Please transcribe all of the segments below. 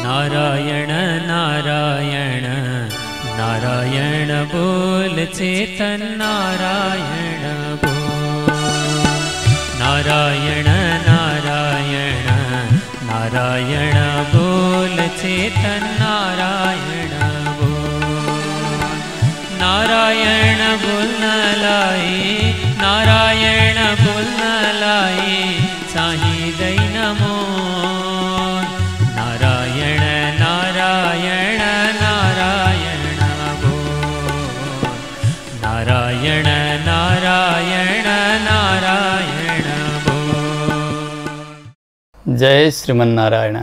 नारायण नारायण नारायण बोल चेतन नारायण बोल। नारायण नारायण नारायण बोल चेतन नारायण बोल। नारायण बोल न लाई नारायण बोल न लाई साही दई नमो। नारायण नारायण नारायण बोल। नारायण नारायण नारायण बोल। जय श्रीमन्नारायण।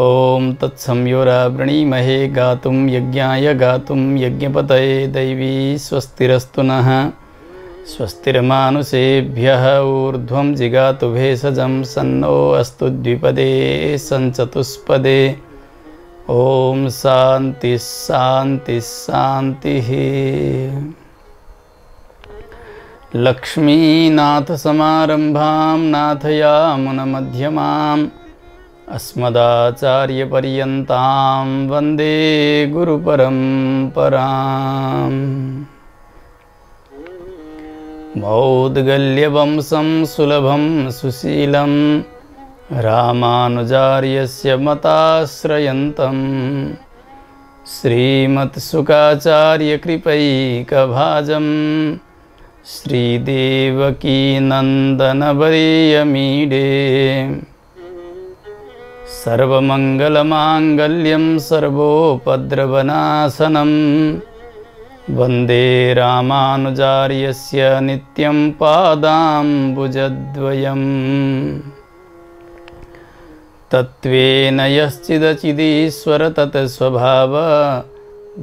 ओम तत्संयोरा वृणीमहे गातुं यज्ञाय गातुं यज्ञपतये दैवी स्वस्तिरस्तु नः। स्वस्तिर्मानुषेभ्यः ऊर्ध्वं जिगातु भेषजं सन्नो अस्तु द्विपदे सञ्चतुष्पदे। ओम शांति शांति शांतिः। लक्ष्मीनाथ समारंभां नाथयामुनमध्यमाम् अस्मदाचार्यपर्यन्तां वन्दे गुरुपरम्पराम्। मौद्गल्यवंशं सुलभं सुशीलं रामानुजार्यस्य मताश्रयन्तं श्रीमत्सुखाचार्यकृपैकभाजं श्रीदेवकीनन्दनवर्यमीडे। सर्वमङ्गलमाङ्गल्यं सर्वोपद्रवनाशनं वन्दे रामानुजार्यस्य नित्यं पादाम्बुजद्वयम्। तत्त्वेन यश्चिदचिदीश्वर तत्स्वभाव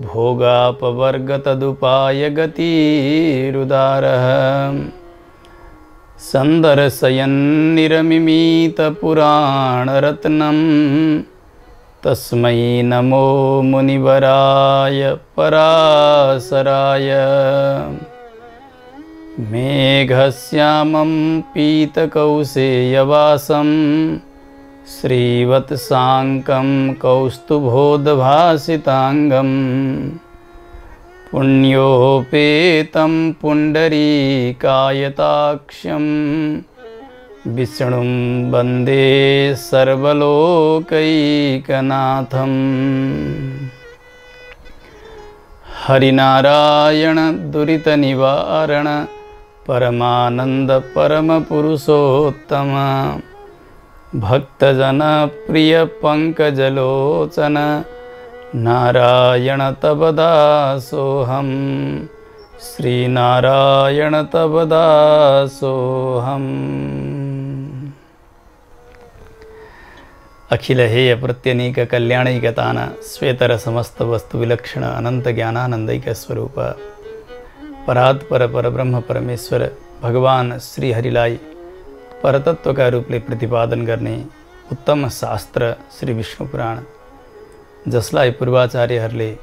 भोगापवर्गतदुपायगतिरुदारः। सन्दर्शयन्निरमिमीतपुराणरत्नं तस्मै नमो मुनिवराय पराशराय। मेघश्यामं पीतकौशेयवासं श्रीवत्साङ्कं कौस्तुभोद्भासिताङ्गं पुण्योपेतं पुण्डरीकायताक्षं विष्णुं वन्दे सर्वलोकैकनाथम्। हरिनारायण दुरितनिवारण परमानंद परमपुरुषोत्तम भक्तजनप्रिय पंकजलोचन नारायण तव दासोऽहं। श्रीनारायण तव दासोऽहम्। अखिल हेय प्रत्यनीक कल्याणैकतान श्वेतर समस्त वस्तु विलक्षण अनंत ज्ञानानंदैक स्वरूप परात्पर परब्रह्म परमेश्वर भगवान श्री हरिलाई परतत्व का रूपले प्रतिपादन गर्ने उत्तम शास्त्र श्री विष्णु पुराण, जसलाई पूर्वाचार्यहरूले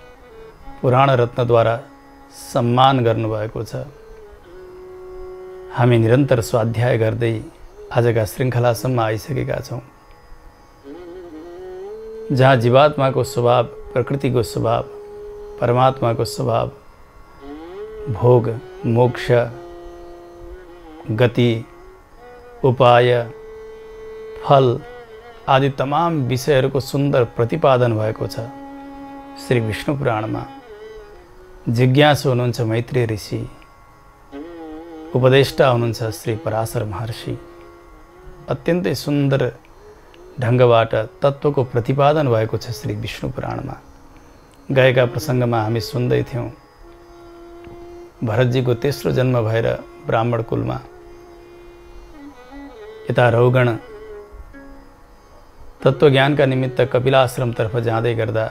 पुराण रत्नद्वारा सम्मान गर्नुभएको छ। हामी निरन्तर स्वाध्याय गर्दै आजका श्रृङ्खलासम्म आइसकेका छौँ, जहाँ जीवात्माको स्वभाव, प्रकृतिको स्वभाव, परमात्माको स्वभाव, भोग, मोक्ष, गति, उपाय, फल आदि तमाम विषयहरूको सुन्दर प्रतिपादन भएको छ। श्री विष्णु पुराणमा जिज्ञासु हुनुहुन्छ मैत्रेय ऋषि, उपदेष्टा हुनुहुन्छ श्री पराशर महर्षि। अत्यन्तै सुन्दर ढङ्गबाट तत्त्वको प्रतिपादन भएको छ श्री विष्णु पुराणमा। गएका प्रसङ्गमा हामी सुन्दै थियौँ भरतजीको तेस्रो जन्म भएर ब्राह्मण कुलमा यता रौगण तत्त्वज्ञानका निमित्त कपिलाश्रमतर्फ जाँदै गर्दा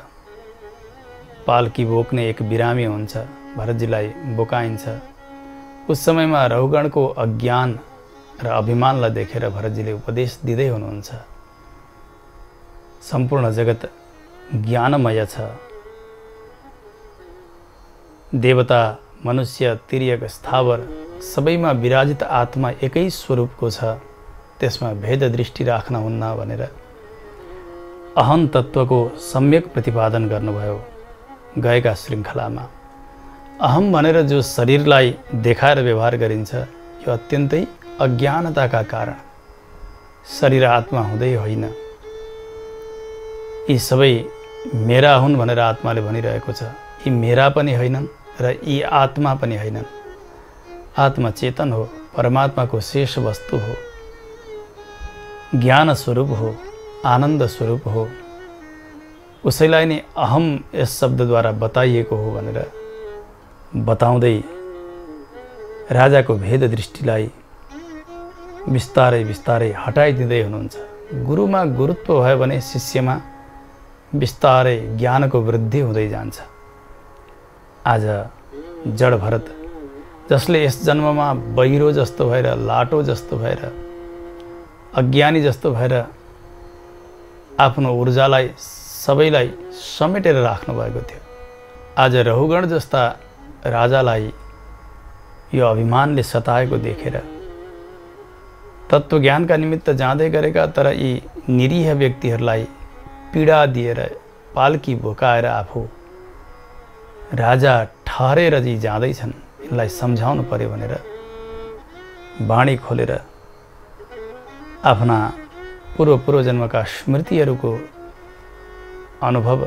पालकी बोक्ने एक बिरामी हुन्छ, भरतजीलाई बोकाइन्छ। उस समयमा रौगणको अज्ञान र अभिमानलाई देखेर भरतजीले उपदेश दिँदै हुनुहुन्छ, सम्पूर्ण जगत ज्ञानमय छ, देवता, मनुष्य, तिर्यक, स्थावर सबैमा विराजित आत्मा एकै स्वरूपको छ, त्यसमा भेद दृष्टि राख्न हुन्न भनेर अहम तत्त्वको सम्यक प्रतिपादन गर्नुभयो गएका श्रृङ्खलामा। अहम भनेर जो शरीरलाई देखाएर व्यवहार गरिन्छ यो अत्यन्तै अज्ञानताका कारण शरीर आत्मा हुँदै होइन। यी सबै मेरा हुन् भनेर आत्माले भनिरहेको छ। यी मेरा पनि होइनन् र यी आत्मा पनि होइनन्। आत्मा चेतन हो, परमात्माको शेष वस्तु हो, ज्ञान स्वरूप हो, आनन्द स्वरूप हो। उसैलाई नै अहम यस शब्दद्वारा बताइएको हो भनेर बताउँदै राजाको भेद दृष्टिलाई बिस्तारै बिस्तारै हटाइदिँदै हुनुहुन्छ। गुरुमा गुरुत्व भयो भने शिष्यमा बिस्तारै ज्ञानको वृद्धि हुँदै जान्छ। आज जड भरत जसले यस जन्ममा बहिरो जस्तो भएर, लाटो जस्तो भएर, अज्ञानी जस्तो भएर आफ्नो ऊर्जालाई सबैलाई समेटेर राख्नु भएको थियो, आज रहुगण जस्ता राजालाई यो अभिमानले सताएको देखेर तत्त्वज्ञानका निमित्त जाँदै गरेका तर यी निरीह व्यक्तिहरूलाई पीडा दिएर पाल्की बोकाएर आफू राजा ठहरेर जी जाँदैछन्, यसलाई सम्झाउनु पर्यो भनेर बाणी खोलेर आफ्ना पूर्वजन्मका स्मृतिहरूको अनुभव,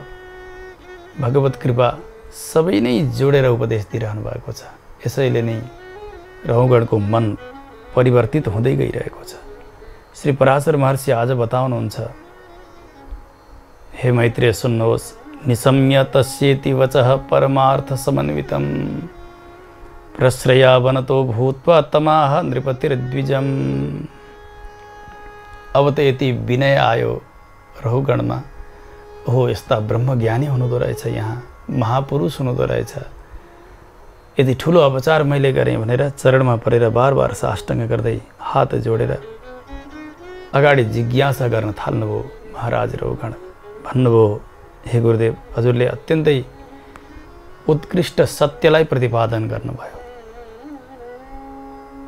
भगवत कृपा सबै नै जोडेर उपदेश दिइरहनु भएको छ। यसैले नै रहुगणको मन परिवर्तित हुँदै गइरहेको छ। श्री पराशर महर्षि आज बताउनुहुन्छ, हे मैत्रेय सुन्नुहोस्, निशम्य तस्येति वचः परमार्थ समन्वितम् प्रश्रया वनतो भूत्वा तमाह नृपतिर्द्विजम्। अब त यति विनय आयो रहुगणमा, ओहो यस्ता ब्रह्मज्ञानी हुनुहुँदो रहेछ, यहाँ महापुरुष हुनुहुँदो रहेछ, यदि ठुलो अपचार मैले गरेँ भनेर चरणमा परेर बार बार साष्टाङ्ग गर्दै हात जोडेर अगाडि जिज्ञासा गर्न थाल्नुभयो। महाराज रहुगण भन्नुभयो, हे गुरुदेव, हजुरले अत्यन्तै उत्कृष्ट सत्यलाई प्रतिपादन गर्नुभयो,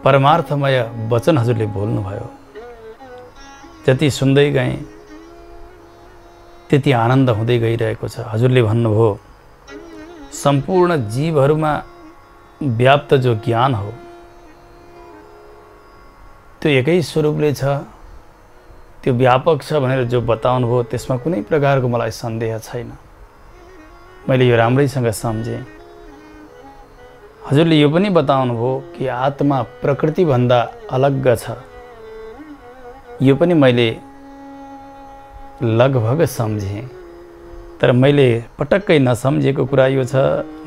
परमार्थमय वचन हजुरले बोल्नुभयो। जति सुन्दै गएँ त्यति आनन्द हुँदै गइरहेको छ। हजुरले भन्नुभयो सम्पूर्ण जीवहरूमा व्याप्त जो ज्ञान हो त्यो एकै स्वरूपले छ, त्यो व्यापक छ भनेर जो बताउनु भयो त्यसमा कुनै प्रकारको मलाई सन्देह छैन। मैले यो राम्रैसँग सम्झेँ। हजुरले यो पनि बताउनु भयो कि आत्मा प्रकृतिभन्दा अलग छ, यो पनि मैले लगभग सम्झेँ। तर मैले पटक्कै नसम्झेको कुरा यो छ,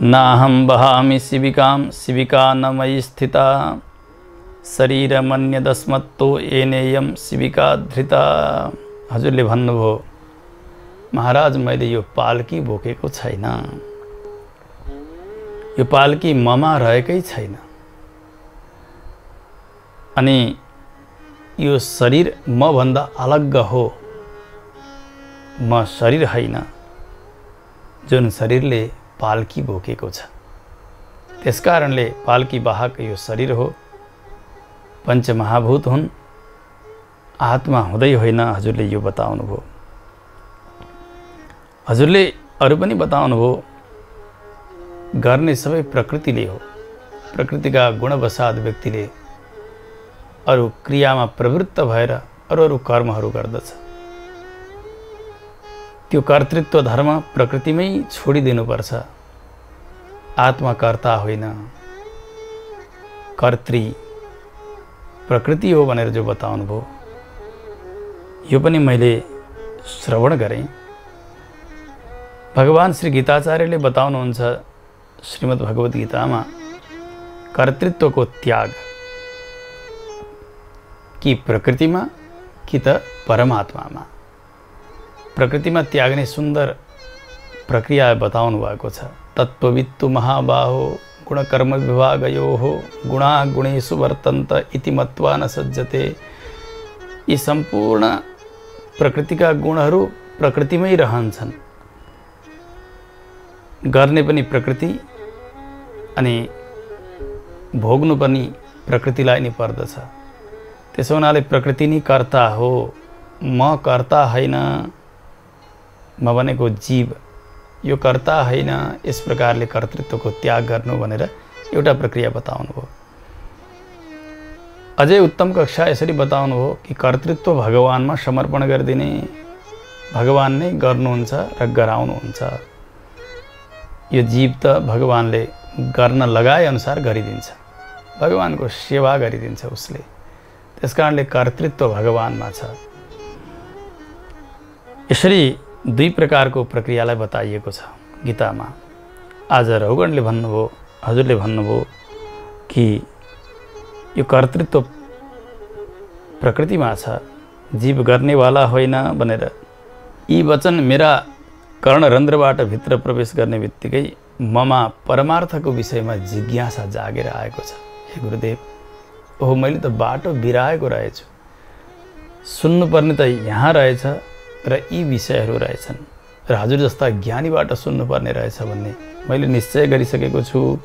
न अहम वहामि शिविकाम शिविका न मयि स्थिता शरीरमन्यदस्मत्तो एनेयम शिविका धृता। हजुरले भन्नुभयो महाराज मैले यो पालकी बोकेको छैन, यो पालकी ममा रहेकै छैन, अनि यो शरीर म भन्दा अलग हो, म शरीर होइन जुन शरीरले पालकी बोकेको छ। त्यसकारणले पालकी वाहक यो शरीर हो, पञ्चमहाभूत हुन्, आत्मा हुँदै होइन। हजुरले यो बताउनु भयो। हजुरले अरू पनि बताउनु भयो, गर्ने सबै प्रकृतिले हो, प्रकृतिका गुणवसाद व्यक्तिले अरू क्रियामा प्रवृत्त भएर अरू कर्महरू गर्दछ। त्यो कर्तृत्व धर्म प्रकृतिमै छोडिदिनुपर्छ। आत्मा कर्ता होइन, कर्त्री प्रकृति हो भनेर जो बताउनु भयो यो पनि मैले श्रवण गरेँ। भगवान श्री गीताचार्यले बताउनुहुन्छ श्रीमद् भगवत गीतामा कर्तृत्वको त्याग कि प्रकृतिमा कि त परमात्मामा। प्रकृतिमा त्याग्ने सुन्दर प्रक्रिया बताउनु भएको छ। तत्त्ववित्तु महाबाहो गुणकर्म विभागयोः गुणा गुणेषु वर्तन्त इति मत्वा न सज्जते। यी सम्पूर्ण प्रकृतिका गुणहरू प्रकृतिमै रहन्छन्, गर्ने पनि प्रकृति अनि भोग्नु पनि प्रकृतिलाई नै पर्दछ। त्यसो हुनाले प्रकृति नै कर्ता हो, म कर्ता होइन। म भनेको जीव यो कर्ता होइन, यस प्रकारले कर्तृत्वको त्याग गर्नु भनेर एउटा प्रक्रिया बताउनु भयो। अझै उत्तम कक्षा यसरी बताउनु हो कि कर्तृत्व भगवानमा समर्पण गरिदिने, भगवान नै गर्नुहुन्छ र गराउनुहुन्छ। यो जीव त भगवानले गर्न लगाए अनुसार गरिदिन्छ, भगवानको सेवा गरिदिन्छ उसले, त्यसकारणले कर्तृत्व भगवानमा छ। यसरी दुई प्रकारको प्रक्रियालाई बताइएको छ गीतामा। आज रहुगणले भन्नुभयो, हजुरले भन्नुभयो कि यो कर्तृत्व प्रकृतिमा छ, जीव गर्नेवाला होइन भनेर। यी वचन मेरा कर्णरन्ध्रबाट भित्र प्रवेश गर्ने बित्तिकै ममा परमार्थको विषयमा जिज्ञासा जागेर आएको छ। हे गुरुदेव, ओहो मैले त बाटो बिराएको रहेछु, सुन्नुपर्ने त यहाँ रहेछ र यी विषयहरू रहेछन् र हजुर जस्ता ज्ञानीबाट सुन्नुपर्ने रहेछ भन्ने मैले निश्चय गरिसकेको छु।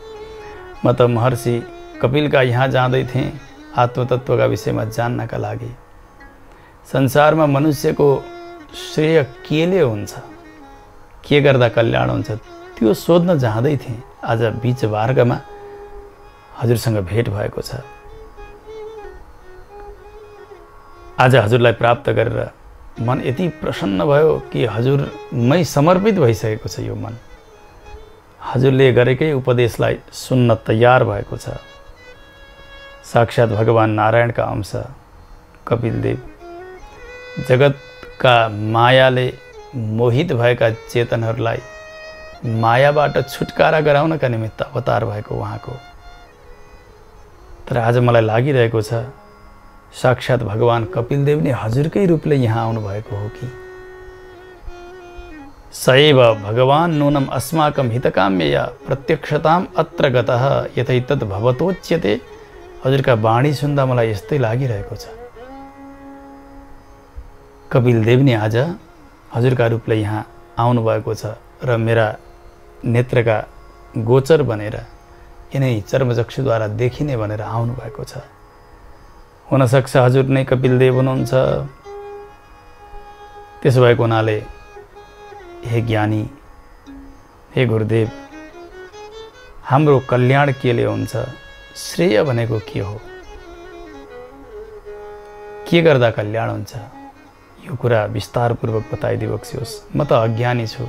म त महर्षि कपिलका यहाँ जाँदै थिएँ आत्मतत्वका विषयमा जान्नका लागि। संसारमा मनुष्यको श्रेय केले हुन्छ, के गर्दा कल्याण हुन्छ, त्यो सोध्न जाँदै थिएँ। आज बीच मार्गमा हजुरसँग भेट भएको छ। आज हजुरलाई प्राप्त गरेर मन यति प्रसन्न भयो कि हजुरमै समर्पित भइसकेको छ यो मन। हजुरले गरेकै उपदेशलाई सुन्न तयार भएको छ। साक्षात भगवान नारायणका अंश कपिलदेव जगतका मायाले मोहित भएका चेतनहरूलाई मायाबाट छुटकारा गराउनका निमित्त अवतार भएको उहाँको। तर आज मलाई लागिरहेको छ साक्षात भगवान कपिलदेव नै हजुरकै रूपले यहाँ आउनुभएको हो कि। सएव भगवान नूनम अस्माकं हितकाम्यया प्रत्यक्षताम अत्र गतः यथैतद् भवतोच्यते। हजुरका वाणी सुन्दा मलाई यस्तै लागिरहेको छ। कपिलदेव नै आज हजुरका रूपले यहाँ आउनुभएको छ र मेरा नेत्रका गोचर बनेर यिनै चर्मचक्षुद्वारा देखिने भनेर आउनुभएको छ। हुनसक्छ हजुर नै कपिलदेव हुनुहुन्छ। त्यसो भएको हुनाले हे ज्ञानी, हे गुरुदेव, हाम्रो कल्याण केले हुन्छ, श्रेय भनेको के हो, के गर्दा कल्याण हुन्छ, यो कुरा विस्तारपूर्वक बताइदिनुहोस्। म त अज्ञानी छु,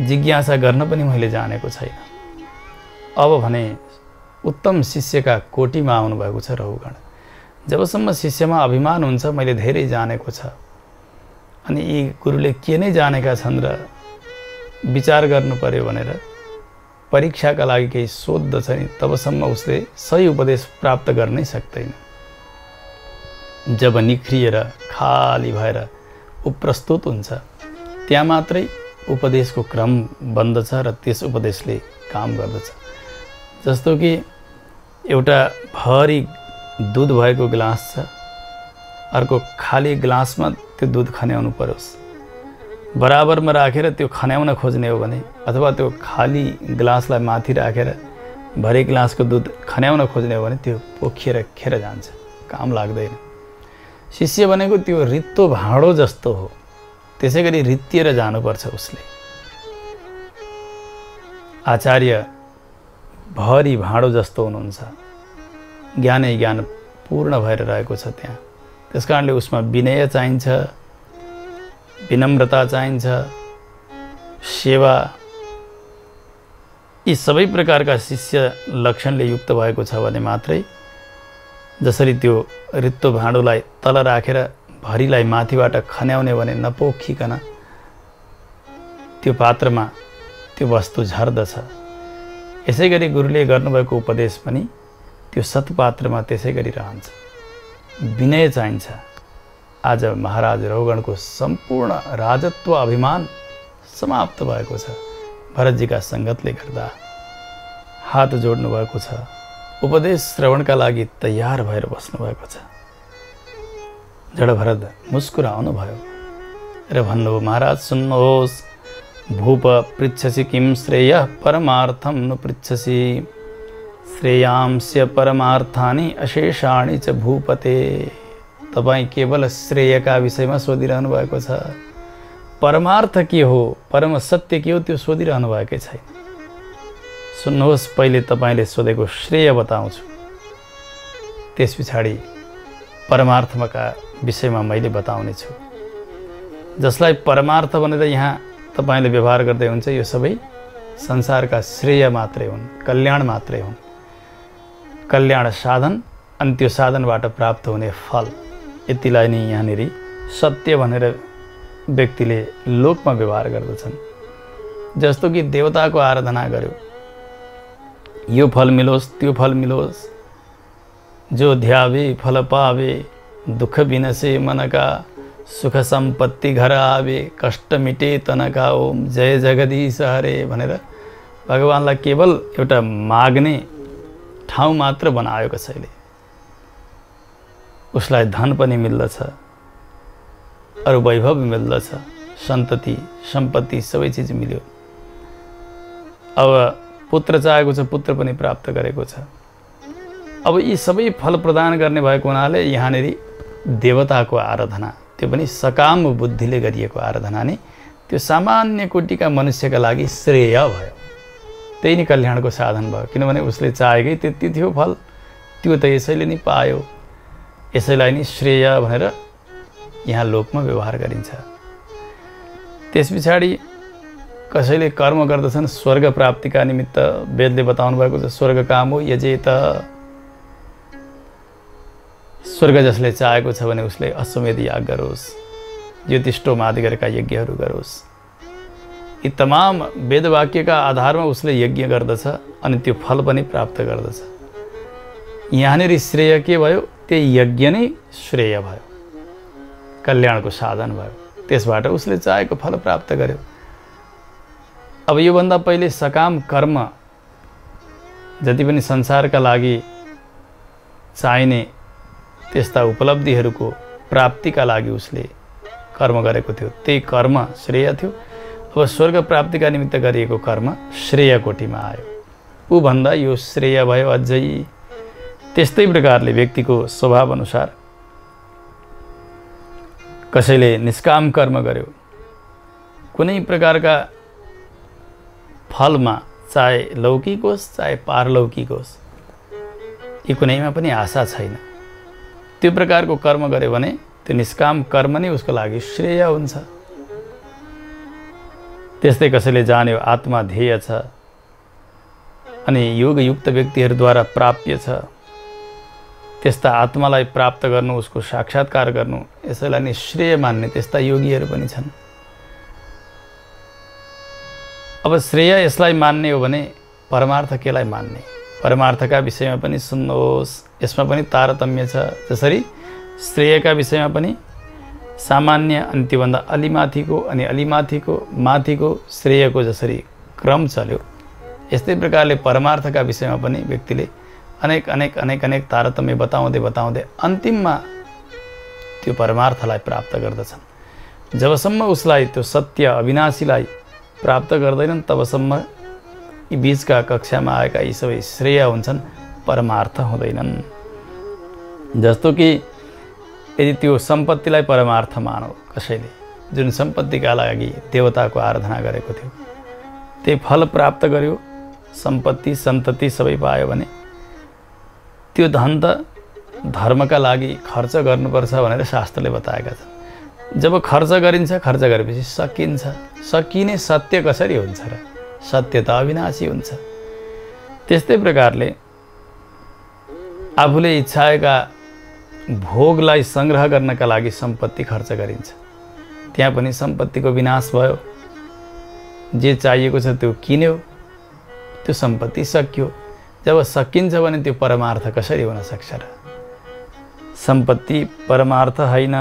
जिज्ञासा गर्न पनि मैले जानेको छैन। अब भने उत्तम शिष्यका कोटीमा आउनुभएको छ रहुगण। जबसम्म शिष्यमा अभिमान हुन्छ मैले धेरै जानेको छ, अनि यी गुरुले के नै जानेका छन् र विचार गर्नु पर्यो भनेर परीक्षाका लागि केही सोध्दछ नि, तबसम्म उसले सही उपदेश प्राप्त गर्नै सक्दैन। जब निख्रिएर खाली भएर ऊ प्रस्तुत हुन्छ त्यहाँ मात्रै उपदेशको क्रम बन्दछ र त्यस उपदेशले काम गर्दछ। जस्तो कि एउटा भरी दुध भएको ग्लास छ, अर्को खाली ग्लासमा त्यो दुध खन्याउनु परोस्। बराबरमा राखेर त्यो खन्याउन खोज्ने हो भने अथवा त्यो खाली ग्लासलाई माथि राखेर भरे ग्लासको दुध खन्याउन खोज्ने हो भने त्यो पोखिएर खेर जान्छ, काम लाग्दैन। शिष्य भनेको त्यो रित्तो भाँडो जस्तो हो, त्यसै गरी रित्तिएर जानुपर्छ उसले। आचार्य भरी भाँडो जस्तो हुनुहुन्छ, ज्ञानै ज्ञान पूर्ण भएर रहेको छ त्यहाँ। त्यसकारणले उसमा विनय चाहिन्छ, विनम्रता चाहिन्छ, सेवा, यी सबै प्रकारका शिष्य लक्षणले युक्त भएको छ भने मात्रै, जसरी त्यो रित्तो भाँडोलाई तल राखेर भरीलाई माथिबाट खन्याउने भने नपोखिकन त्यो पात्रमा त्यो वस्तु झर्दछ। यसै गरी गुरुले गर्नुभएको उपदेश पनि त्यो सत्पात्रमा त्यसै गरी रहन्छ। विनय चाहिन्छ। आज महाराज रहुगणको सम्पूर्ण राजत्व अभिमान समाप्त भएको छ। भरतजीका सङ्गतले गर्दा हात जोड्नु भएको छ, उपदेश श्रवणका लागि तयार भएर बस्नु भएको छ। जडभरत मुस्कुराउनु भयो र भन्नुभयो, महाराज सुन्नुहोस्, भूप पृच्छसि किं श्रेयः परमार्थं नु पृच्छसि, श्रेयांस्य परमार्थानि अशेषाणि च भूपते। तपाईँ केवल श्रेयका विषयमा सोधिरहनु भएको छ, परमार्थ के हो, परम सत्य के हो त्यो सोधिरहनु भएकै छैन। सुन्नुहोस्, पहिले तपाईँले सोधेको श्रेय बताउँछु, त्यस पछाडि परमार्थका विषयमा मैले बताउने छु। जसलाई परमार्थ भनेर यहाँ तपाईँले व्यवहार गर्दै हुन्छ, यो सबै संसारका श्रेय मात्रै हुन्, कल्याण मात्रै हुन्, कल्याण साधन अनि त्यो साधनबाट प्राप्त हुने फल। यतिलाई नै यहाँनिर सत्य भनेर व्यक्तिले लोकमा व्यवहार गर्दछन्। जस्तो कि देवताको आराधना गर्यो, यो फल मिलोस् त्यो फल मिलोस्, जो ध्यावे फल पावे, दुख बिनसे मनका, सुख सम्पत्ति घर आवे, कष्ट मिटे तनका, ओम जय जगदीश हरे भनेर भगवानलाई केवल एउटा माग्ने ठाउँ मात्र बनायो कसैले। उसलाई धन पनि मिल्दछ, अरू वैभव मिल्दछ, सन्तति सम्पत्ति सबै चिज मिल्यो। अब पुत्र चाहेको छ, पुत्र पनि प्राप्त गरेको छ। अब यी सबै फल प्रदान गर्ने भएको हुनाले यहाँनिर देवताको आराधना, त्यो पनि सकाम बुद्धिले गरिएको आराधना नै त्यो सामान्य कोटिका मनुष्यका लागि श्रेय भयो। त्यही नै कल्याणको साधन भयो, किनभने उसले चाहेकै त्यति थियो फल, त्यो त यसैले नै पायो। यसैलाई नै श्रेय भनेर यहाँ लोकमा व्यवहार गरिन्छ। त्यस पछाडि कसैले कर्म गर्दछन् स्वर्ग प्राप्तिका निमित्त, वेदले बताउनु भएको छ स्वर्ग कामो यजेत, स्वर्ग जसले चाहेको छ भने उसले अश्वमेध याग गरोस्, ज्योतिष्ठोम आदि गरेका यज्ञहरू गरोस्। यी तमाम वेदवाक्यका आधारमा उसले यज्ञ गर्दछ अनि त्यो फल पनि प्राप्त गर्दछ। यहाँनिर श्रेय के भयो? त्यही यज्ञ नै श्रेय भयो, कल्याणको साधन भयो। त्यसबाट उसले चाहेको फल प्राप्त गर्यो। अब योभन्दा पहिले सकाम कर्म जति पनि संसारका लागि चाहिने त्यस्ता उपलब्धिहरूको प्राप्तिका लागि उसले कर्म गरेको थियो, त्यही कर्म श्रेय थियो। अब स्वर्ग प्राप्तिका निमित्त गरिएको कर्म श्रेय कोटिमा आयो, ऊ भन्दा यो श्रेय भयो अझै। त्यस्तै प्रकारले व्यक्तिको स्वभाव अनुसार कसैले निष्काम कर्म गर्यो, कुनै प्रकारका फलमा चाहे लौकिक होस् चाहे पारलौकिक होस्, यी कुनैमा पनि आशा छैन, त्यो प्रकारको कर्म गर्यो भने त्यो निष्काम कर्म नै उसको लागि श्रेय हुन्छ। त्यस्तै कसैले जान्यो आत्मा ध्येय छ अनि योगयुक्त व्यक्तिहरूद्वारा प्राप्य छ, त्यस्ता आत्मालाई प्राप्त गर्नु, उसको साक्षात्कार गर्नु, यसैलाई नै श्रेय मान्ने त्यस्ता योगीहरू पनि छन्। अब श्रेय यसलाई मान्ने हो भने परमार्थ केलाई मान्ने? परमार्थका विषयमा पनि सुन्नुहोस्, यसमा पनि तारतम्य छ। जसरी श्रेयका विषयमा पनि सामान्य अनि त्योभन्दा अलिमाथिको अनि अलिमाथिको माथिको श्रेयको जसरी क्रम चल्यो, यस्तै प्रकारले परमार्थका विषयमा पनि व्यक्तिले अनेक अनेक अनेक अनेक तारतम्य बताउँदै बताउँदै अन्तिममा त्यो परमार्थलाई प्राप्त गर्दछन्। जबसम्म उसलाई त्यो सत्य अविनाशीलाई प्राप्त गर्दैनन् तबसम्म यी बीचका कक्षामा आएका यी सबै श्रेय हुन्छन्, परमार्थ हुँदैनन्। जस्तो कि यदि त्यो सम्पत्तिलाई परमार्थ मानौ कसैले, जुन सम्पत्तिका लागि देवताको आराधना गरेको थियो, त्यही फल प्राप्त गर्यो, सम्पत्ति सन्तति सबै पायो भने त्यो धन त धर्मका लागि खर्च गर्नुपर्छ भनेर शास्त्रले बताएका छन्। जब खर्च गरिन्छ, खर्च गरेपछि सकिन्छ, सकिने सत्य कसरी हुन्छ र? सत्य त अविनाशी हुन्छ। त्यस्तै प्रकारले आफूले इच्छाएका भोगलाई संग्रह गर्नका लागि सम्पत्ति खर्च गरिन्छ, त्यहाँ पनि सम्पत्तिको विनाश भयो। जे चाहिएको छ त्यो किन्यो, त्यो सम्पत्ति सकियो। जब सकिन्छ भने त्यो परमार्थ कसरी हुन सक्छ र? सम्पत्ति परमार्थ होइन।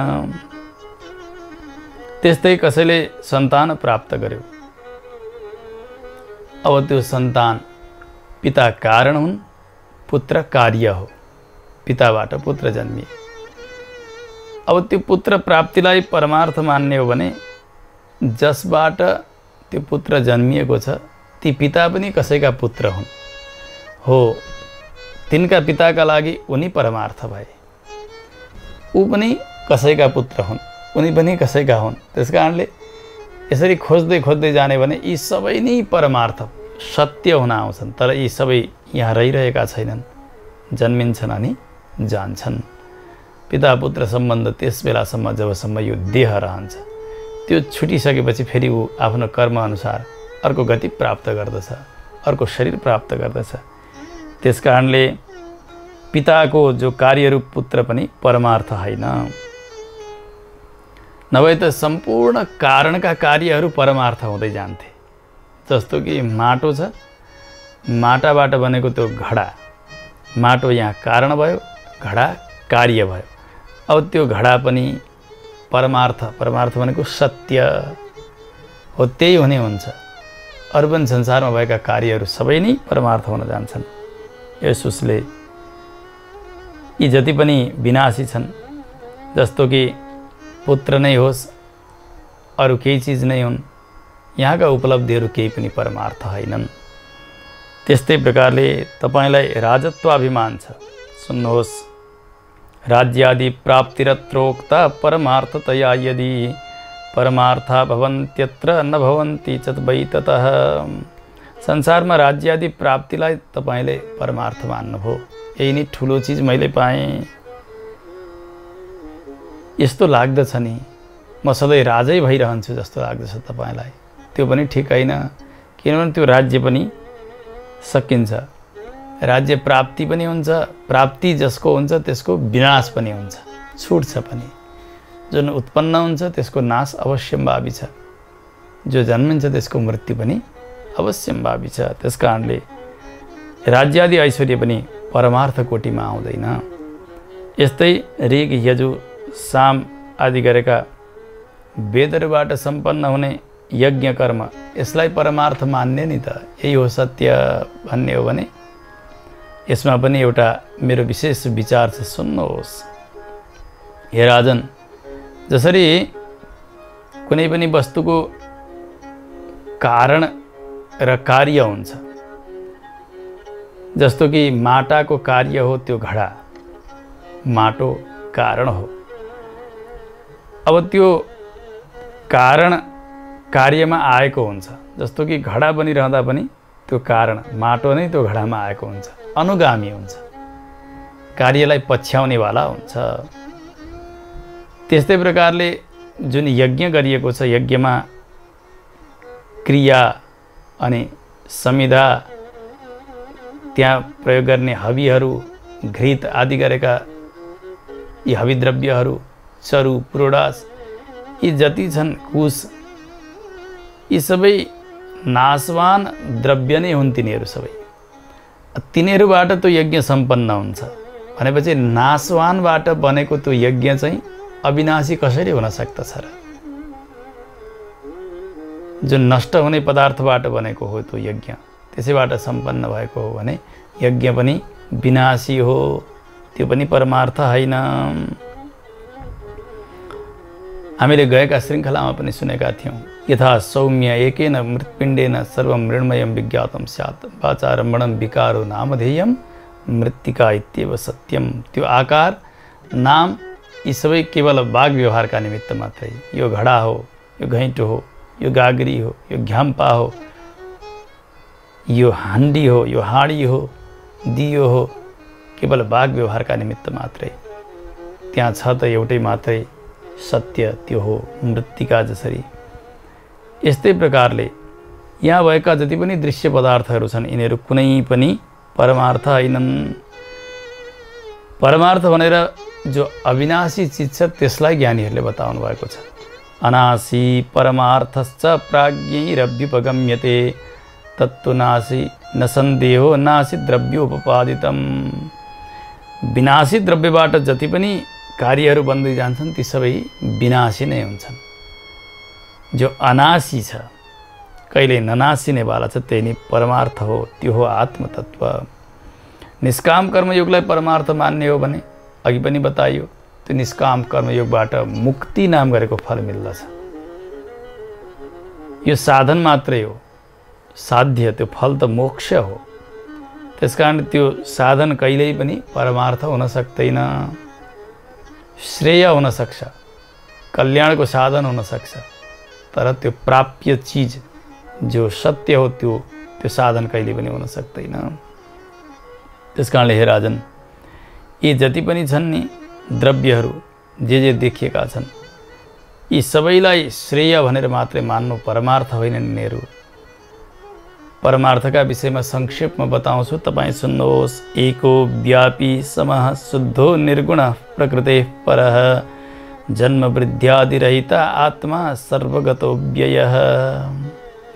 त्यस्तै कसैले सन्तान प्राप्त गर्यो, अब त्यो सन्तान पिता कारण हुन्, पुत्र कार्य हो, पिताबाट पुत्र जन्मिए। अब त्यो पुत्र प्राप्तिलाई परमार्थ मान्ने हो भने जसबाट त्यो पुत्र जन्मिएको छ ती पिता पनि कसैका पुत्र हुन्, हो तिनका पिताका लागि उनी परमार्थ भए। ऊ पनि कसैका पुत्र हुन्, उनी पनि कसैका हुन्। त्यसकारणले यसरी खोज्दै खोज्दै जाने भने यी सबै नै परमार्थ सत्य हुन आउँछन्, तर यी सबै यहाँ रहिरहेका छैनन्, जन्मिन्छन् अनि जान्छन्। पिता पुत्र सम्बन्ध त्यस बेलासम्म जबसम्म यो देह रहन्छ, त्यो छुटिसकेपछि फेरि ऊ आफ्नो कर्मअनुसार अर्को गति प्राप्त गर्दछ, अर्को शरीर प्राप्त गर्दछ। त्यस कारणले पिताको जो कार्यरूप पुत्र पनि परमार्थ होइन। नभए त सम्पूर्ण कारणका कार्यहरू परमार्थ हुँदै जान्थे। जस्तो कि माटो छ, माटाबाट बनेको त्यो घडा, माटो यहाँ कारण भयो, घडा कार्य भयो। अब त्यो घडा पनि परमार्थ, परमार्थ भनेको सत्य हो, त्यही हुने हुन्छ। अरू पनि संसारमा भएका कार्यहरू सबै नै परमार्थ हुन जान्छन्। यस उसले यी जति पनि विनाशी छन्, जस्तो कि पुत्र नै होस्, अरू केही चिज नै हुन्, यहाँका उपलब्धिहरू केही पनि परमार्थ होइनन्। त्यस्तै प्रकारले तपाईलाई राजत्वाभिमान छ, सुन्नुहोस्, राज्यादि प्राप्तिरत्रोक्ता परमार्थतया यदि परमार्था भवन्त्यत्र न भवन्ति च वै ततः। संसारमा राज्यादि प्राप्तिलाई तपाईले परमार्थ मान्नुभयो, यही नै ठुलो चिज मैले पाएँ, यस्तो लाग्दछ नि, म सधैँ राजै भइरहन्छु जस्तो लाग्दछ तपाईलाई। त्यो पनि ठिक होइन, किनभने त्यो राज्य पनि सकिन्छ, राज्य प्राप्ति पनि हुन्छ, प्राप्ति जसको हुन्छ त्यसको विनाश पनि हुन्छ, छुट्छ पनि। जुन उत्पन्न हुन्छ त्यसको नाश अवश्यम्भावी छ, जो जन्मिन्छ त्यसको मृत्यु पनि अवश्यम्भावी छ। त्यस कारणले राज्यादि ऐश्वर्य पनि परमार्थ कोटिमा आउँदैन। यस्तै ऋग यजु साम आदि गरेका वेदहरूबाट सम्पन्न हुने यज्ञ कर्म, यसलाई परमार्थ मान्ने नि त, यही हो सत्य भन्ने हो भने यसमा पनि एउटा मेरो विशेष विचार छ, सुन्नुहोस्। हे राजन, जसरी कुनै पनि वस्तुको कारण र कार्य हुन्छ, जस्तो कि माटाको कार्य हो त्यो घडा, माटो कारण हो। अब त्यो कारण कार्यमा आएको हुन्छ, जस्तो कि घडा बनिरहँदा पनि त्यो कारण माटो नै त्यो घडामा आएको हुन्छ, अनुगामी हुन्छ, कार्यलाई पछ्याउनेवाला हुन्छ। त्यस्तै प्रकारले जुन यज्ञ गरिएको छ, यज्ञमा क्रिया अनि समिधा, त्यहाँ प्रयोग गर्ने हविहरू, घृत आदि गरेका यी हविद्रव्यहरू, चरु पुरोडास, यी जति छन्, कुश, यी सबै नाशवान द्रव्य नै हुन्। तिनीहरू सबै, तिनीहरूबाट त्यो यज्ञ सम्पन्न हुन्छ भनेपछि नाशवानबाट बनेको त्यो यज्ञ चाहिँ अविनाशी कसरी हुन सक्दछ र? जुन नष्ट हुने पदार्थबाट बनेको हो त्यो यज्ञ, त्यसैबाट सम्पन्न भएको हो भने यज्ञ पनि विनाशी हो, त्यो पनि परमार्थ होइन। हामीले गएका श्रृङ्खलामा पनि सुनेका थियौँ, यथा सौम्य एकेन मृत्पिण्डेन सर्वं मृण्मयं विज्ञातं स्यात् वाचारम्भणं विकारो नामधेयं मृत्तिका इत्येव सत्यम। त्यो आकार, नाम, यी सबै केवल वाग व्यवहारका निमित्त मात्रै। यो घडा हो, यो घैँटो हो, यो गाग्री हो, यो घ्याम्पा हो, यो हान्डी हो, यो हाँडी हो, दियो हो, केवल वाग व्यवहारका निमित्त मात्रै। त्यहाँ छ त एउटै मात्रै सत्य, त्यो हो मृत्तिका। जसरी यस्तै प्रकारले यहाँ भएका जति पनि दृश्य पदार्थहरू छन्, यिनीहरू कुनै पनि परमार्थ होइनन्। परमार्थ भनेर जो अविनाशी चिज छ त्यसलाई ज्ञानीहरूले बताउनु भएको छ। अनासी परमार्थश्च प्राज्ञैरभ्युपगम्यते तत्तु नासी न सन्देहो नासी द्रव्योपपादितम। विनाशी द्रव्यबाट जति पनि कार्यहरू बन्दै जान्छन् ती सबै विनाशी नै हुन्छन्। जो अनासी छ, कहिले ननासिनेवाला छ, त्यही नै परमार्थ हो, त्यो हो आत्मतत्व। निष्काम कर्मयोगलाई परमार्थ मान्ने हो भने अघि पनि बताइयो, त्यो निष्काम कर्मयोगबाट मुक्ति नाम गरेको फल मिल्दछ। यो साधन मात्रै हो, साध्य, त्यो फल त मोक्ष हो। त्यसकारण त्यो साधन कहिल्यै पनि परमार्थ हुन सक्दैन। श्रेय हुन सक्छ, कल्याणको साधन हुन सक्छ, तर त्यो प्राप्य चिज जो सत्य हो त्यो साधन कहिले पनि हुन सक्दैन। त्यसकारणले हे राजन, यी जति पनि छन् नि द्रव्यहरू जे देखिएका छन्, यी सबैलाई श्रेय भनेर मात्रै मान्नु परमार्थ होइन यिनीहरू। परमार्थका विषयमा संक्षेपमा बताउँछु, तपाईँ सुन्नुहोस्। एको व्यापी समः शुद्धो निर्गुण प्रकृते परः जन्म वृद्ध्यादिरहित आत्मा सर्वगतो व्ययः।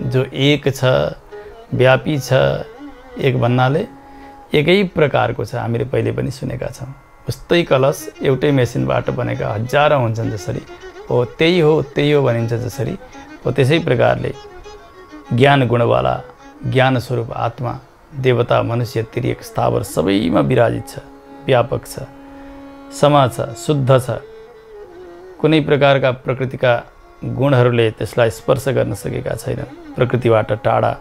जो एक छ, व्यापी छ, एक भन्नाले एकै प्रकारको छ। हामीले पहिले पनि सुनेका छौँ। उस्तै कलश एउटै मेसिनबाट बनेका हजारौँ हुन्छन् जसरी, हो त्यही हो भनिन्छ जसरी, हो त्यसै प्रकारले ज्ञान गुणवाला ज्ञान स्वरूप आत्मा देवता मनुष्य तिर्यक स्थावर सबैमा विराजित छ, व्यापक छ, सम छ, शुद्ध छ। कुनै प्रकारका प्रकृतिका गुणहरूले त्यसलाई स्पर्श गर्न सकेका छैनन्। प्रकृतिबाट टाढा,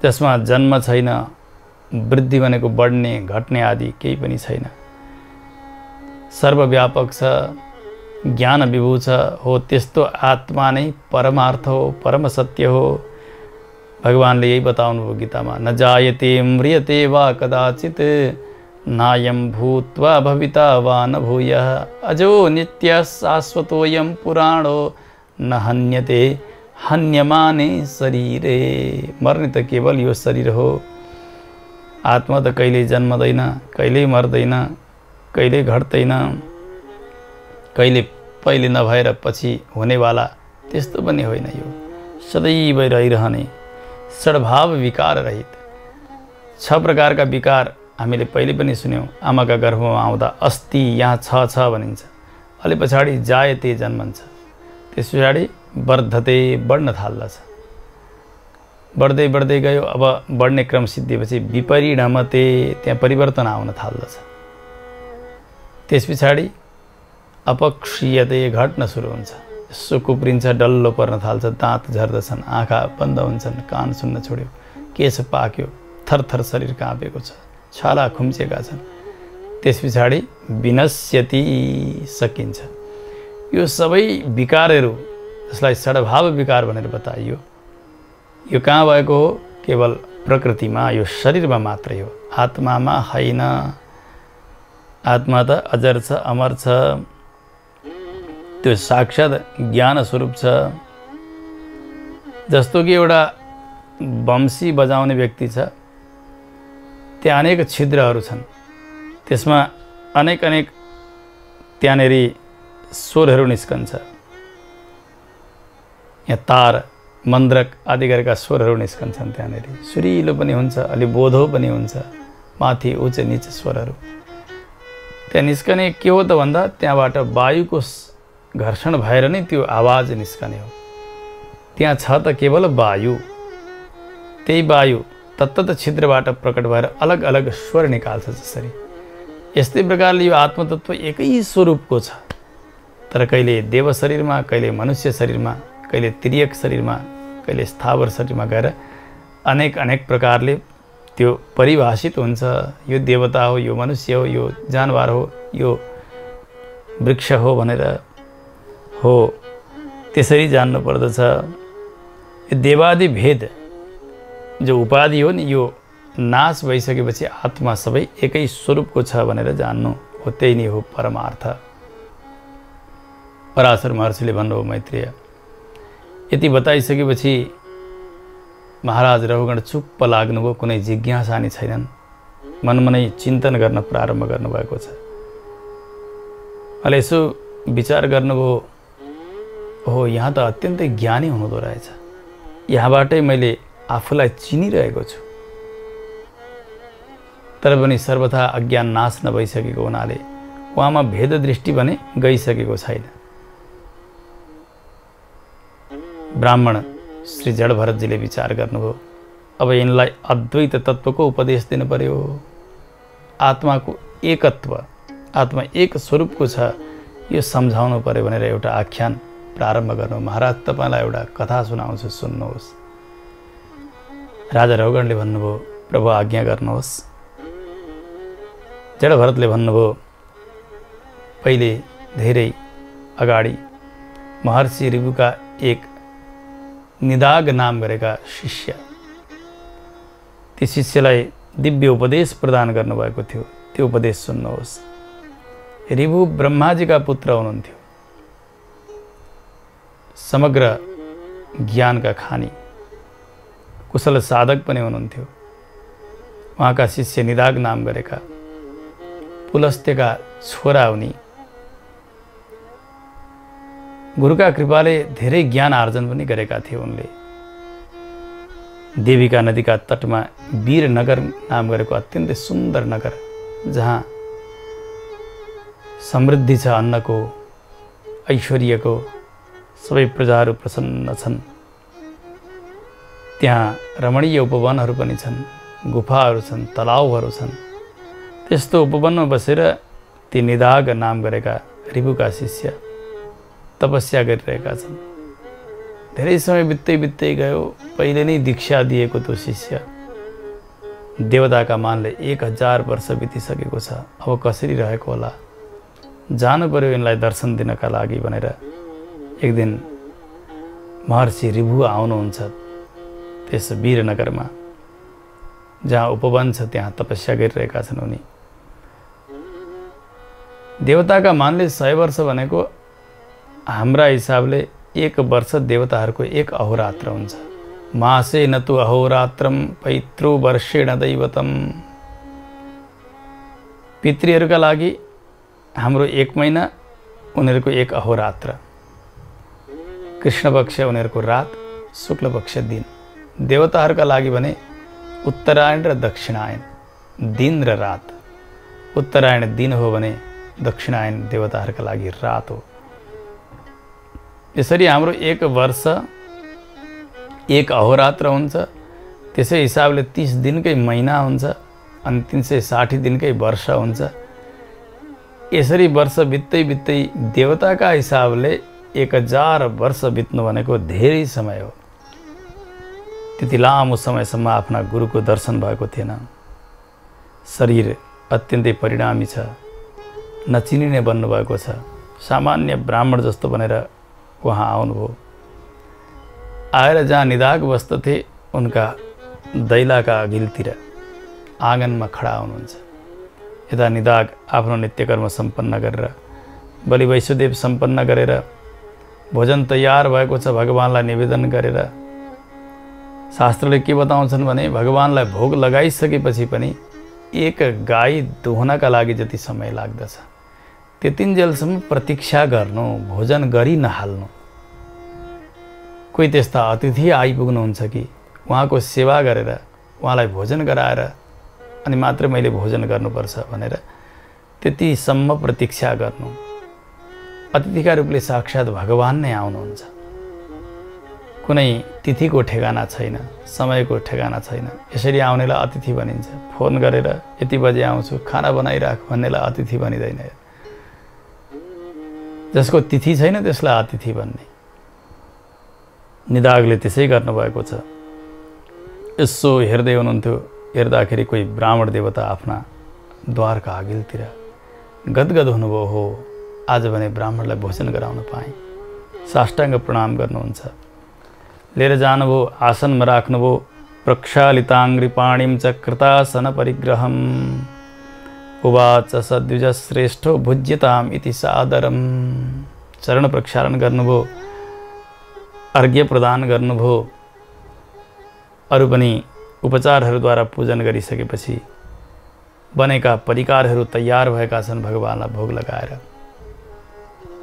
जसमा जन्म छैन, वृद्धि भनेको बढ्ने घट्ने आदि केही पनि छैन। सर्वव्यापक छ, ज्ञान विभू छ, हो त्यस्तो आत्मा नै परमार्थ हो, परम सत्य हो। भगवानले यही बताउनु भयो गीतामा, न जायते म्रियते वा कदाचित नायं भूत्वा भविता वा न भूयः अजो नित्य शाश्वतोऽयं पुराणो न हन्यते हन्यमाने शरीरे। मर्ने त केवल यो शरीर हो। आत्मा त कहिले जन्मदैन, कहिले मर्दैन, कहिले घट्दैन, कहिले पहिले नभएर पछि हुनेवाला त्यस्तो पनि होइन। यो सदैव रहिरहने षड्भाव विकार रहित। 6 प्रकारका विकार हामीले पहिले पनि सुन्यौँ। आमाका गर्भमा आउँदा अस्ति यहाँ छ भनिन्छ। अलि पछाडि जायते जन्मन्छ, त्यस पछाडि वर्धते बढ्न थाल्दछ, बढ्दै बढ्दै गयो। अब बढ्ने क्रम सिद्धिएपछि विपरिणमते, त्यहाँ परिवर्तन आउन थाल्दछ। त्यस पछाडि अपक्षीयते, घट्न सुरु हुन्छ। यसो कुप्रिन्छ, डल्लो पर्न थाल्छ, दाँत झर्दछन्, आँखा बन्द हुन्छन्, कान सुन्न छोड्यो, केश पाक्यो, थरथर शरीर काँपेको छ, छाला खुम्चिएका छन्। त्यस पछाडि विनश्यति, सकिन्छ। यो सबै विकारहरू जसलाई षड्भाव विकार भनेर बताइयो, यो कहाँ भएको हो? केवल प्रकृतिमा, यो शरीरमा मात्रै हो, आत्मामा होइन। आत्मा त अजर छ, अमर छ, त्यो साक्षात ज्ञान स्वरूप छ। जस्तो कि एउटा बम्सी बजाउने व्यक्ति छ, त्यहाँ अनेक छिद्रहरू छन्, त्यसमा अनेक अनेक त्यहाँनेरि स्वरहरू निस्कन्छ। यहाँ तार, मन्द्रक आदि गरेका स्वरहरू निस्कन्छन्। त्यहाँनेरि सुरिलो पनि हुन्छ, अलि बोधो पनि हुन्छ, माथि उच्च निच स्वरहरू। त्यहाँ निस्कने के हो त भन्दा त्यहाँबाट वायुको घर्षण भएर नै त्यो आवाज निस्कने हो। त्यहाँ छ त केवल वायु, त्यही वायु तत्त छिद्रबाट प्रकट भएर अलग अलग स्वर निकाल्छ जसरी। यस्तै प्रकारले यो आत्मतत्व एकै स्वरूपको छ, तर कहिले देव शरीरमा, कहिले मनुष्य शरीरमा, कहिले तिर्यक शरीरमा, कहिले स्थावर शरीरमा गएर अनेक अनेक प्रकारले त्यो परिभाषित हुन्छ। यो देवता हो, यो मनुष्य हो, यो जानवर हो, यो वृक्ष हो भनेर हो त्यसरी जान्नु पर्दछ। यो देवादि भेद जो उपाधि हो नि, यो नाश भइसकेपछि आत्मा सबै एकै स्वरूपको छ भनेर जान्नु हो, त्यही नै हो परमार्थ। पराशर महर्षिले भन्नुभयो मैत्रेय। यति बताइसकेपछि महाराज रहुगण चुप्प लाग्नुभयो, कुनै जिज्ञासा नै छैनन्। मनमनै चिन्तन गर्न प्रारम्भ गर्नुभएको छ। अहिले यसो विचार गर्नुभयो, हो यहाँ त अत्यन्तै ज्ञानी हुनुहुँदो रहेछ, यहाँबाटै मैले आफूलाई चिनिरहेको छु। तर पनि सर्वथा अज्ञान नाश नभइसकेको हुनाले उहाँमा भेद दृष्टि भने गइसकेको छैन। ब्राह्मण श्री जड भरतजीले विचार गर्नुभयो, अब यिनलाई अद्वैत तत्त्वको उपदेश दिनु पर्यो। आत्माको एकत्व, आत्मा एक स्वरूपको छ, यो सम्झाउनु पर्यो भनेर एउटा आख्यान प्रारम्भ गर्नु। महाराज तपाईँलाई एउटा कथा सुनाउँछु, सुन्नुहोस्। राजा रहुगणले भन्नुभयो, प्रभु आज्ञा गर्नुहोस्। जड भरतले भन्नुभयो, पहिले धेरै अगाडि महर्षि ऋभुका एक निदाग नाम गरेका शिष्य, ती शिष्यलाई दिव्य उपदेश प्रदान गर्नुभएको थियो। त्यो उपदेश सुन्नुहोस्। ऋभु ब्रह्माजीका पुत्र हुनुहुन्थ्यो, समग्र ज्ञानका खानी, कुशल साधक पनि हुनुहुन्थ्यो। उहाँका शिष्य निदाग नाम गरेका पुलस्त्यका छोरा हुनी, गुरुका कृपाले धेरै ज्ञान आर्जन पनि गरेका थिए उनले। देविका नदीका तटमा वीरनगर नाम गरेको अत्यन्तै सुन्दर नगर, जहाँ समृद्धि छ, अन्नको, ऐश्वर्यको, सबै प्रजाहरू प्रसन्न छन्। त्यहाँ रमणीय उपवनहरू पनि छन्, गुफाहरू छन्, तलाउहरू छन्। त्यस्तो उपवनमा बसेर ती निदाग नाम गरेका ऋभुका शिष्य तपस्या गरिरहेका छन्। धेरै समय बित्दै गयो। पहिले नै दीक्षा दिएको त्यो शिष्य देवताका मानले 1000 वर्ष बितिसकेको छ। अब कसरी रहेको होला, जानु पर्यो यिनलाई दर्शन दिनका लागि भनेर एक दिन महर्षि ऋभु आउनुहुन्छ त्यस वीरनगरमा, जहाँ उपवन छ, त्यहाँ तपस्या गरिरहेका छन् उनी। देवताका मानले 100 वर्ष भनेको हाम्रा हिसाबले 1 वर्ष देवताहरूको 1 अहोरात्र हुन्छ। मासे न तु अहोरात्रम पैतृ वर्षेण दैवतम। पितृहरूका लागि हाम्रो 1 महिना, उनीहरूको 1 अहोरात्र। कृष्ण पक्ष उनीहरूको रात, शुक्ल पक्ष दिन। देवताहरूका लागि भने उत्तरायण र दक्षिणायन, दिन र रात। उत्तरायण दिन हो भने दक्षिणायन देवताहरूका लागि रात हो। यसरी हाम्रो 1 वर्ष 1 अहोरात्र हुन्छ। त्यसै हिसाबले 30 दिनकै महिना हुन्छ अनि 360 दिनकै वर्ष हुन्छ। यसरी वर्ष बित्दै देवताका हिसाबले 1000 वर्ष बित्नु भनेको धेरै समय हो। त्यति लामो समयसम्म आफ्ना गुरुको दर्शन भएको थिएन। शरीर अत्यन्तै परिणामी छ, नचिनिने बन्नुभएको छ। सामान्य ब्राह्मण जस्तो भनेर वहाँ आउनुभयो। आएर जहाँ निदाग बस्दथे उनका दैलाका अघिल्तिर आँगनमा खडा हुनुहुन्छ। यता निदाग आफ्नो नित्यकर्म सम्पन्न गरेर, बलि वैश्वदेव सम्पन्न गरेर, भोजन तयार भएको छ भगवानलाई निवेदन गरेर। शास्त्रले के बताउँछन् भने भगवानलाई भोग लगाइसकेपछि पनि 1 गाई दुहुनका लागि जति समय लाग्दछ त्यतिन्जेलसम्म प्रतीक्षा गर्नु, भोजन गरी नहाल्नु। कोही त्यस्ता अतिथि आइपुग्नुहुन्छ कि उहाँको सेवा गरेर उहाँलाई भोजन गराएर अनि मात्र मैले भोजन गर्नुपर्छ भनेर त्यतिसम्म प्रतीक्षा गर्नु। अतिथिका रूपले साक्षात् भगवान नै आउनुहुन्छ। कुनै तिथिको ठेगाना छैन, समयको ठेगाना छैन। यसरी आउनेलाई अतिथि भनिन्छ। फोन गरेर यति बजे आउँछु, खाना बनाइराख भन्नेलाई अतिथि भनिँदैन। जसको तिथि छैन त्यसलाई अतिथि भन्ने। निदागले त्यसै गर्नुभएको छ। यसो हेर्दै हुनुहुन्थ्यो, हेर्दाखेरि कोही ब्राह्मण देवता आफ्ना द्वारका अघिल्तिर गदगद हुनुभयो। हो, आज भने ब्राह्मणलाई भोजन गराउन पाएँ। साष्टाङ्ग प्रणाम गर्नुहुन्छ। लिएर जानुभयो, आसनमा राख्नुभयो। प्रक्षालिताङ्ग्रिपाणिं च कृतासन परिग्रहम् उवाच सद्विज श्रेष्ठो भुज्यताम् इति सादरम्। चरण प्रक्षालन गर्नुभयो, अर्घ्य प्रदान गर्नुभयो। अरू पनि उपचारहरूद्वारा पूजन गरिसकेपछि बनेका परिकारहरू तयार भएका छन् भगवानलाई भोग लगाएर।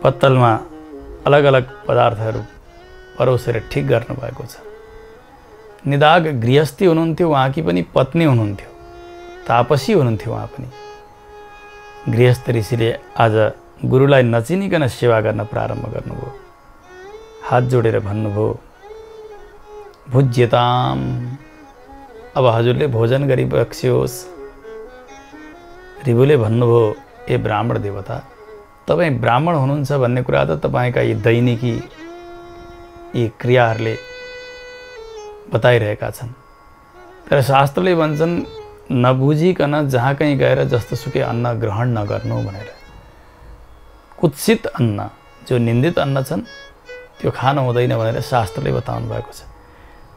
पत्तलमा अलग अलग पदार्थहरू परोसेर ठिक गर्नुभएको छ। निदाग गृहस्थी हुनुहुन्थ्यो, उहाँकी पनि पत्नी हुनुहुन्थ्यो, तापसी हुनुहुन्थ्यो उहाँ पनि। गृहस्थ ऋषिले आज गुरुलाई नचिनिकन सेवा गर्न प्रारम्भ गर्नुभयो। हात जोडेर भन्नुभयो, भुज्यताम, अब हजुरले भोजन गरिबक्स्योस्। ऋभुले भन्नुभयो, ए ब्राह्मण देवता, तपाईँ ब्राह्मण हुनुहुन्छ भन्ने कुरा त तपाईँका यी दैनिकी यी क्रियाहरूले बताइरहेका छन्। तर शास्त्रले भन्छन् नबुझिकन जहाँ कहीँ गएर जस्तो सुकै अन्न ग्रहण नगर्नु भनेर। कुत्सित अन्न, जो निन्दित अन्न छन् त्यो खानु हुँदैन भनेर शास्त्रले बताउनु भएको छ।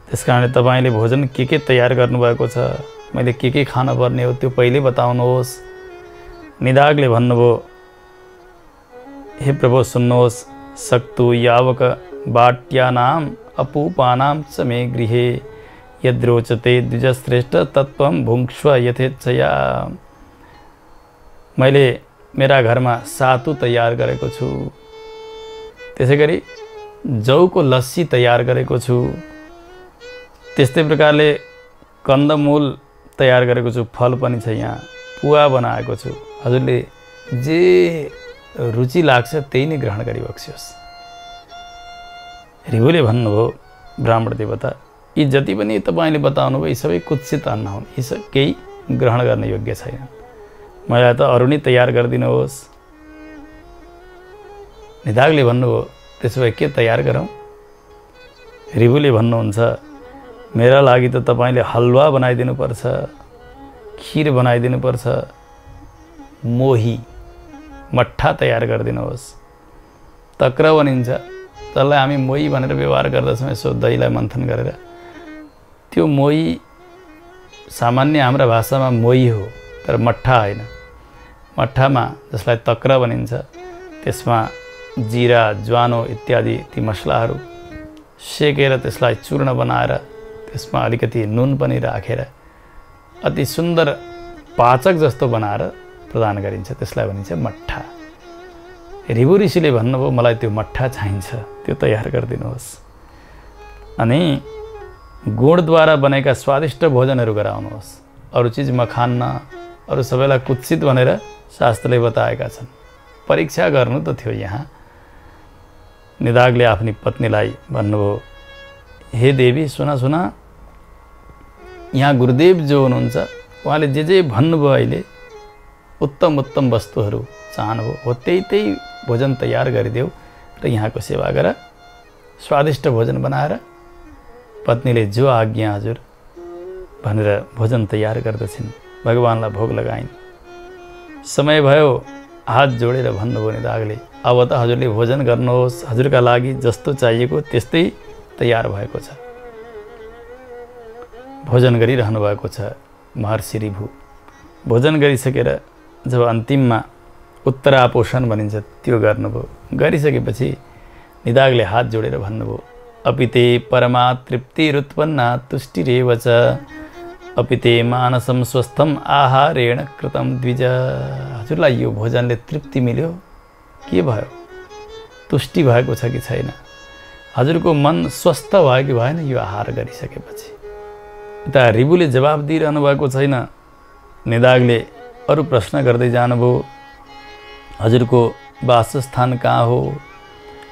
त्यसकारणले तपाईँले भोजन के तयार गर्नुभएको छ, मैले के खान पर्ने हो त्यो पहिले बताउनुहोस्। निदागले भन्नुभयो, हे प्रभु सुन्नुहोस्, सक्तु यावक बाट्यानाम अपूपानाम च मे गृहे यद्रोचते द्विजश्रेष्ठ तत्त्वम भुङ्क्ष्व यथेच्छया। मैले मेरा घरमा सातु तयार गरेको छु, त्यसै गरी जौको लस्सी तयार गरेको छु, त्यस्तै प्रकारले कन्दमूल तयार गरेको छु, फल पनि छ, यहाँ पुवा बनाएको छु। हजुरले जे रुचि लाग्छ त्यही नै ग्रहण गरी बक्सियोस्। ऋभुले भन्नुभयो, ब्राह्मण देवता, यी जति पनि तपाईँले बताउनुभयो यी सबै कुत्सित अन्न हुन्, यी केही ग्रहण गर्ने योग्य छैन। मलाई त अरू नै तयार गरिदिनुहोस्। निदागले भन्नुभयो, त्यसो भए के तयार गरौँ? ऋभुले भन्नुहुन्छ, मेरा लागि त तपाईँले हलवा बनाइदिनु पर्छ, खिर बनाइदिनु पर्छ, मोही मट्ठा तयार गरिदिनुहोस्। तक्र भनिन्छ, त्यसलाई हामी मोही भनेर व्यवहार गर्दछौँ। यसो दहीलाई मन्थन गरेर त्यो मोही सामान्य हाम्रा भाषामा मोही हो, तर मट्ठा होइन। मट्ठामा जसलाई तक्र भनिन्छ त्यसमा जिरा, ज्वानो इत्यादि ती मसलाहरू सेकेर त्यसलाई चूर्ण बनाएर त्यसमा अलिकति नुन पनि राखेर अति सुन्दर पाचक जस्तो बनाएर प्रदान गरिन्छ, त्यसलाई भनिन्छ मट्ठा। ऋभु ऋषिले भन्नुभयो, मलाई त्यो मट्ठा चाहिन्छ, त्यो तयार गरिदिनुहोस्। अनि गुणद्वारा बनेका स्वादिष्ट भोजनहरू गराउनुहोस्। अरू चिज म खान्न, अरू सबैलाई कुत्सित भनेर शास्त्रले बताएका छन्। परीक्षा गर्नु त थियो यहाँ। निदागले आफ्नी पत्नीलाई भन्नुभयो, हे देवी सुना सुना, यहाँ गुरुदेव जो हुनुहुन्छ उहाँले जे भन्नुभयो अहिले उत्तम उत्तम वस्तुहरू चाहनुभयो हो, त्यही भोजन तयार गरिदेऊ र यहाँको सेवा गर, स्वादिष्ट भोजन बनाएर। पत्नीले जो आज्ञा हजुर भनेर भोजन तयार गर्दछिन्। भगवानलाई भोग लगाइन्। समय भयो, हात जोडेर भन्नुभयो निदागले, अब त हजुरले भोजन गर्नुहोस्, हजुरका लागि जस्तो चाहिएको त्यस्तै तयार भएको छ। भोजन गरिरहनु भएको छ महर्षि ऋभु। भोजन गरिसकेर जब अन्तिममा उत्तरापोषण भनिन्छ त्यो गर्नुभयो। गरिसकेपछि निदागले हात जोडेर भन्नुभयो, अपिते परमा तृप्तिरुत्पन्ना तुष्टिरेव च, अपिते मानसम स्वस्थम आहारेण कृतम द्विज। हजुरलाई यो भोजनले तृप्ति मिल्यो? के भयो? तुष्टि भएको छ कि छैन? हजुरको मन स्वस्थ भयो कि भएन यो आहार गरिसकेपछि? यता ऋभुले जवाब दिइरहनु भएको छैन। निदागले अरू प्रश्न गर्दै जानुभयो, हजुरको वासस्थान कहाँ हो?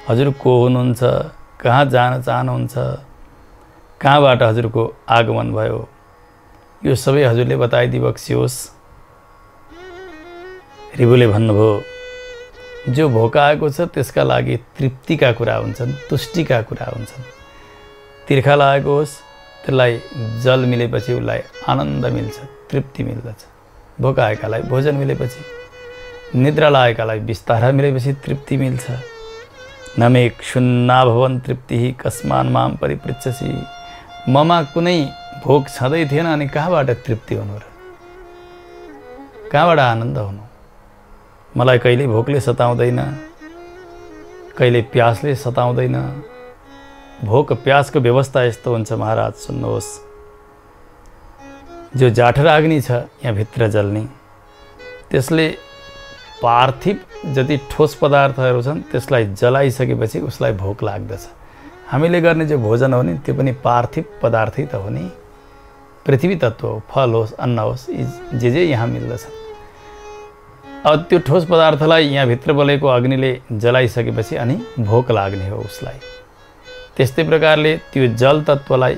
हजुर को हुनुहुन्छ? कहाँ जान चाहनुहुन्छ? कहाँबाट हजुरको आगमन भयो? यो सबै हजुरले बताइदिबक्सियोस्। ऋभुले भन्नुभयो, जो भोक आएको छ त्यसका लागि तृप्तिका कुरा हुन्छन्, तुष्टिका कुरा हुन्छन्। तिर्खा लागेको होस् त्यसलाई जल मिलेपछि उसलाई आनन्द मिल्छ, तृप्ति मिल्दछ। भोक आएकालाई भोजन मिलेपछि, निद्रा लागेकालाई बिस्तारा मिलेपछि तृप्ति मिल्छ। न मे क्षुन्ना भवन तृप्ति कस्मान माम परिपृच्छसि। ममा कुनै भोक छँदै थिएन, अनि कहाँबाट तृप्ति हुनु र? कहाँबाट आनन्द हुनु? मलाई कहिले भोकले सताउँदैन, कहिले प्यासले सताउँदैन। भोक प्यासको व्यवस्था यस्तो हुन्छ महाराज, सुन्नुहोस्। जो जाठर अग्नि छ यहाँ भित्र जल्ने, त्यसले पार्थिव जति ठोस पदार्थहरू छन् त्यसलाई जलाइसकेपछि उसलाई भोक लाग्दछ। हामीले गर्ने जो भोजन हो नि त्यो पनि पार्थिव पदार्थै त हो नि, पृथ्वी तत्त्व हो, फल होस्, अन्न होस्, जे यहाँ मिल्दछ। अब त्यो ठोस पदार्थलाई यहाँ भित्र बलेको अग्निले जलाइसकेपछि अनि भोक लाग्ने हो उसलाई। त्यस्तै प्रकारले त्यो जल तत्त्वलाई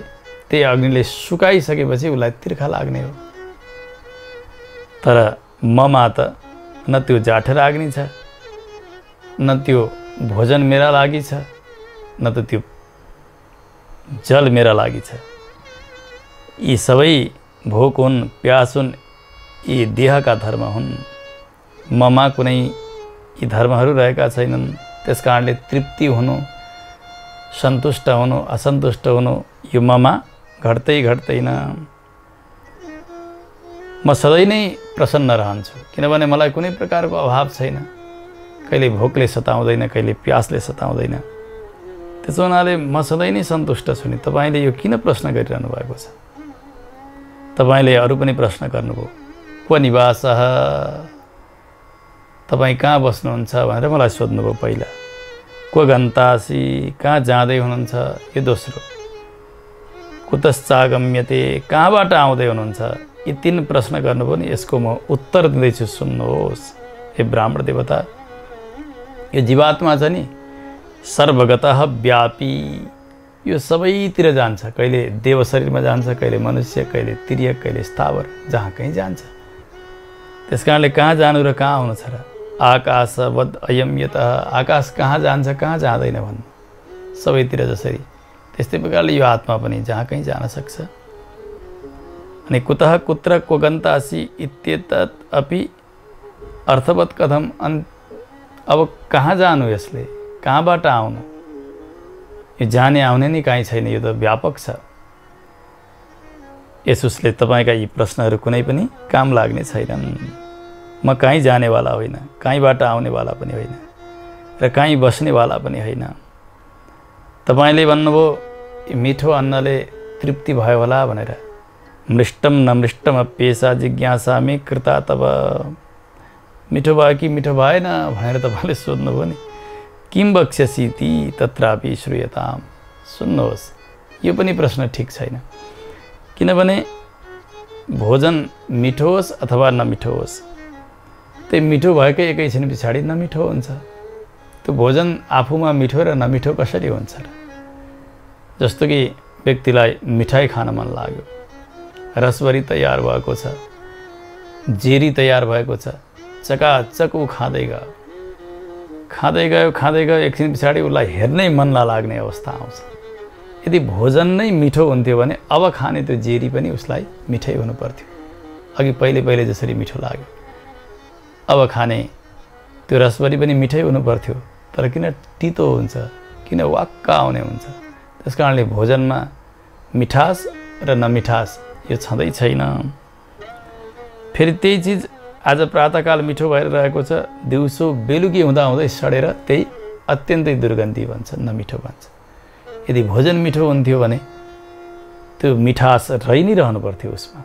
त्यही अग्निले सुकाइसकेपछि उसलाई तिर्खा लाग्ने हो। तर ममा त न त्यो जाठर अग्नि छ, न त्यो भोजन मेरा लागि छ, न त त्यो जल मेरा लागि छ। यी सबै भोक हुन्, प्यास हुन्, यी देहका धर्म हुन्। ममा कुनै यी धर्महरू रहेका छैनन्। त्यसकारणले तृप्ति हुनु, सन्तुष्ट हुनु असन्तुष्ट हुनु यो ममा घट्दै घट्दैन। म सधैँ नै प्रसन्न रहन्छु किनभने मलाई कुनै प्रकारको अभाव छैन। कहिले भोकले सताउँदैन, कहिले प्यासले सताउँदैन। त्यसो हुनाले म सधैँ नै सन्तुष्ट छु नि। तपाईँले यो किन प्रश्न गरिरहनु भएको छ? तपाईँले अरू पनि प्रश्न गर्नुभयो, क्व निवासः, तपाईँ कहाँ बस्नुहुन्छ भनेर मलाई सोध्नुभयो पहिला। क्व गन्तासि, कहाँ जाँदै हुनुहुन्छ, यो दोस्रो। कुतश्चागम्यते, कहाँबाट आउँदै हुनुहुन्छ, यी 3 प्रश्न गर्नुभयो नि। यसको म उत्तर दिँदैछु, सुन्नुहोस् हे ब्राह्मण देवता। यो जीवात्मा छ नि सर्वगतः व्यापी, यो सबैतिर जान्छ। कहिले देव शरीरमा जान्छ, कहिले मनुष्य, कहिले तिर्यक, कहिले स्थावर, जहाँ कहीँ जान्छ। त्यस कारणले कहाँ जानु र कहाँ आउनु छ र? आकाशवद् अयं यतः, आकाश कहाँ जान्छ कहाँ जाँदैन भन्नु, सबैतिर जसरी त्यस्तै प्रकारले यो आत्मा पनि जहाँ कहीँ जान सक्छ। अनि कुतः कुत्र क्व गन्तासि इत्येतत् अपि अर्थवत् कथम। अब कहाँ जानु, यसले कहाँबाट आउनु, यो जाने आउने नै काहीँ छैन, यो त व्यापक छ। यसुसले तपाईँका यी प्रश्नहरू कुनै पनि काम लाग्ने छैनन्। म कहीँ जानेवाला होइन, कहीँबाट आउनेवाला पनि होइन र कहीँ बस्नेवाला पनि होइन। तपाईँले भन्नुभयो मिठो अन्नले तृप्ति भयो होला भनेर। मृष्टम न मृष्टम पेशा जिज्ञासामि कृता तब, मिठो भयो कि मिठो भएन भनेर तपाईँले सोध्नुभयो नि। किम वक्ष्यसीति तत्रापि श्रूयताम। सुन्नुहोस्, यो पनि प्रश्न ठिक छैन। किनभने भोजन मिठो होस् अथवा नमिठो होस्, त्यो मिठो भएकै एकैछिन पछाडि नमिठो हुन्छ। त्यो भोजन आफूमा मिठो र नमिठो कसरी हुन्छ र? जस्तो कि व्यक्तिलाई मिठाई खान मन लाग्यो, रसभरी तयार भएको छ, जेरी तयार भएको छ, चकाचक ऊ खाँदै गयो, एकछिन पछाडि उसलाई हेर्नै मन नलाग्ने अवस्था आउँछ। यदि भोजन नै मिठो हुन्थ्यो भने अब खाने त्यो जेरी पनि उसलाई मिठै हुनु पर्थ्यो। अघि पहिले जसरी मिठो लाग्यो, अब खाने त्यो रसभरी पनि मिठै हुनु पर्थ्यो। तर किन तितो हुन्छ, किन वाक्क आउने हुन्छ? त्यस कारणले भोजनमा मिठास र नमिठास यो छँदै छैन। फेरि त्यही चिज आज प्रातःकाल मिठो भएर रहेको छ, दिउँसो बेलुकी हुँदै सडेर त्यही अत्यन्तै दुर्गन्धी बन्छ, नमिठो बन्छ। यदि भोजन मिठो हुन्थ्यो भने त्यो मिठास रहि नै रहनु पर्थ्यो उसमा।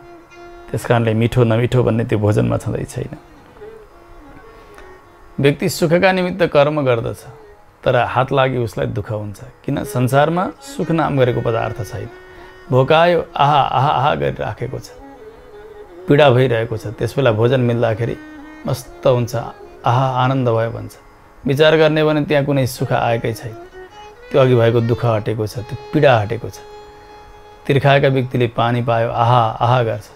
त्यस कारणले मिठो नमिठो भन्ने त्यो भोजनमा छँदै छैन। व्यक्ति सुखका निमित्त कर्म गर्दछ तर हात लागि उसलाई दुःख हुन्छ। किन? संसारमा सुख नाम गरेको पदार्थ छैन। भोकायो आहा आहा आहा गरिराखेको छ, पीडा भइरहेको छ, त्यसबेला भोजन मिल्दाखेरि मस्त हुन्छ, आहा आनन्द भयो भन्छ। विचार गर्ने भने त्यहाँ कुनै सुख आएकै छैन। त्यो अघि भएको दुःख हटेको छ, त्यो पीडा हटेको छ। तिर्खाएका व्यक्तिले पानी पायो आहा आहा गर्छ,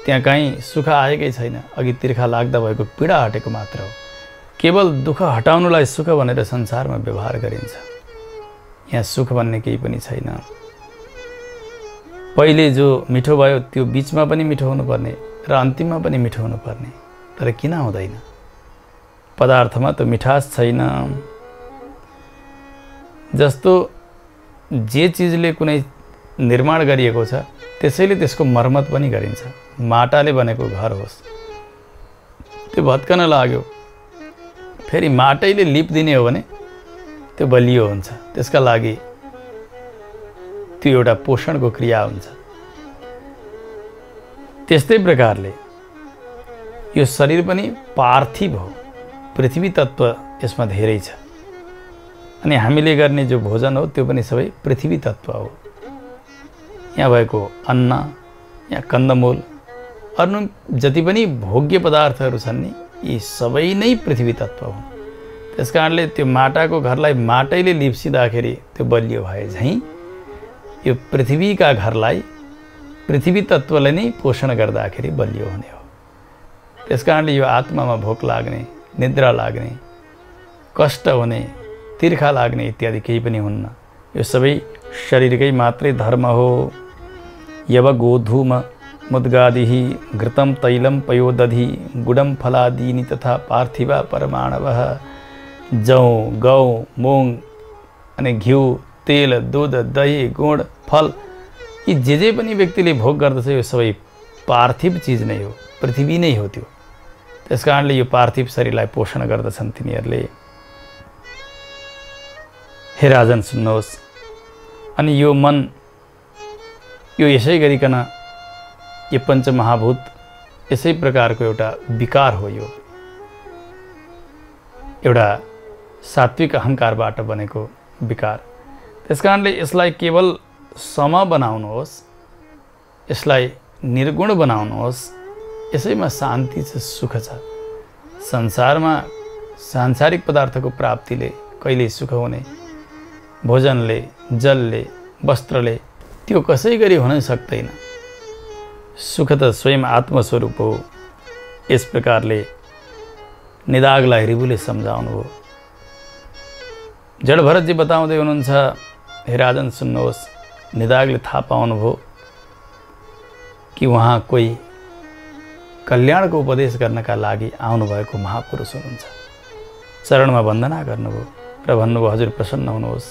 त्यहाँ कहीँ सुख आएकै छैन। अघि तिर्खा लाग्दा भएको पीडा हटेको मात्र हो। केवल दुःख हटाउनुलाई सुख भनेर संसारमा व्यवहार गरिन्छ। यहाँ सुख भन्ने केही पनि छैन। पहिले जो मिठो भयो त्यो बिचमा पनि मिठो हुनुपर्ने र अन्तिममा पनि मिठो हुनुपर्ने, तर किन हुँदैन? पदार्थमा त मिठास छैन। जस्तो जे चिजले कुनै निर्माण गरिएको छ त्यसैले त्यसको मर्मत पनि गरिन्छ। माटाले बनेको घर होस्, त्यो भत्कन लाग्यो, फेरि माटैले लिप दिने हो भने त्यो बलियो हुन्छ। त्यसका लागि त्यो एउटा पोषणको क्रिया हुन्छ। त्यस्तै प्रकारले यो शरीर पनि पार्थिव हो, पृथ्वी तत्त्व यसमा धेरै छ। अनि हामीले गर्ने जो भोजन हो त्यो पनि सबै पृथ्वी तत्त्व हो। यहाँ भएको अन्न, यहाँ कन्दमूल, अरू जति पनि भोग्य पदार्थहरू छन् नि, यी सबै नै पृथ्वी तत्त्व हुन्। त्यस कारणले त्यो माटाको घरलाई माटैले लिप्सिँदाखेरि त्यो बलियो भए झैँ यो पृथ्वीका घरलाई पृथ्वी तत्त्वले नै पोषण गर्दाखेरि बलियो हुने हो। त्यस कारणले यो आत्मामा भोक लाग्ने, निद्रा लाग्ने, कष्ट हुने, तिर्खा लाग्ने इत्यादि केही पनि हुन्न। यो सबै शरीरकै मात्रै धर्म हो। यव गोधूम मुद्गादिहि घृतं तैलं पयोदधि गुडं फलादीनि तथा पार्थिवा परमाणवः। जौ, गौ, मूंग अनि घिउ तेल, दुध, दही, गुण, फल यी जे पनि व्यक्तिले भोग गर्दछ यो सबै पार्थिव चिज नै हो, पृथ्वी नै हो त्यो। त्यस कारणले यो पार्थिव शरीरलाई पोषण गर्दछन् तिनीहरूले। हे राजन सुन्नुहोस्, अनि यो मन यो यसै गरिकन यो पञ्चमहाभूत यसै प्रकारको एउटा विकार हो, यो एउटा सात्विक अहङ्कारबाट बनेको विकार। त्यसकारणले यसलाई केवल सम बनाउनुहोस्, यसलाई निर्गुण बनाउनुहोस्, यसैमा शान्ति छ, सुख छ। संसारमा सांसारिक पदार्थको प्राप्तिले कहिल्यै सुख हुने, भोजनले, जलले, वस्त्रले त्यो कसै गरी हुन सक्दैन। सुख त स्वयं आत्मस्वरूप हो। यस प्रकारले निदागलाई रिबुले सम्झाउनु हो। जड भरतजी बताउँदै हुनुहुन्छ, हे राजन सुन्नुहोस्, निदागले थाहा पाउनुभयो कि उहाँ कोही कल्याणको उपदेश गर्नका लागि आउनुभएको महापुरुष हुनुहुन्छ। चरणमा वन्दना गर्नुभयो र भन्नुभयो, हजुर प्रसन्न हुनुहोस्,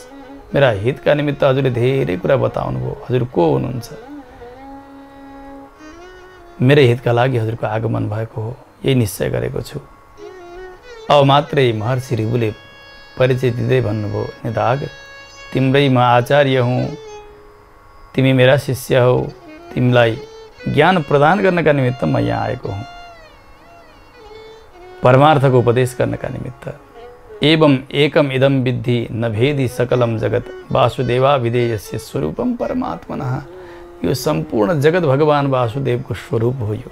मेरा हितका निमित्त हजुरले धेरै कुरा बताउनुभयो। हजुर को हुनुहुन्छ? मेरो हितका लागि हजुरको आगमन भएको हो, यही निश्चय गरेको छु। अब मात्रै महर्षि रिबुले परिचय दिँदै भन्नुभयो, निदाग तिम्रै म आचार्य हुँ, तिमी मेरा शिष्य हौ, तिमीलाई ज्ञान प्रदान गर्नका निमित्त म यहाँ आएको हुँ, परमार्थको उपदेश गर्नका निमित्त। एवं एकम इदम विद्धि न भेदी सकलम जगत वासुदेवा विधेयस्य स्वरूपम परमात्मनः। यो सम्पूर्ण जगत भगवान वासुदेवको स्वरूप हो। यो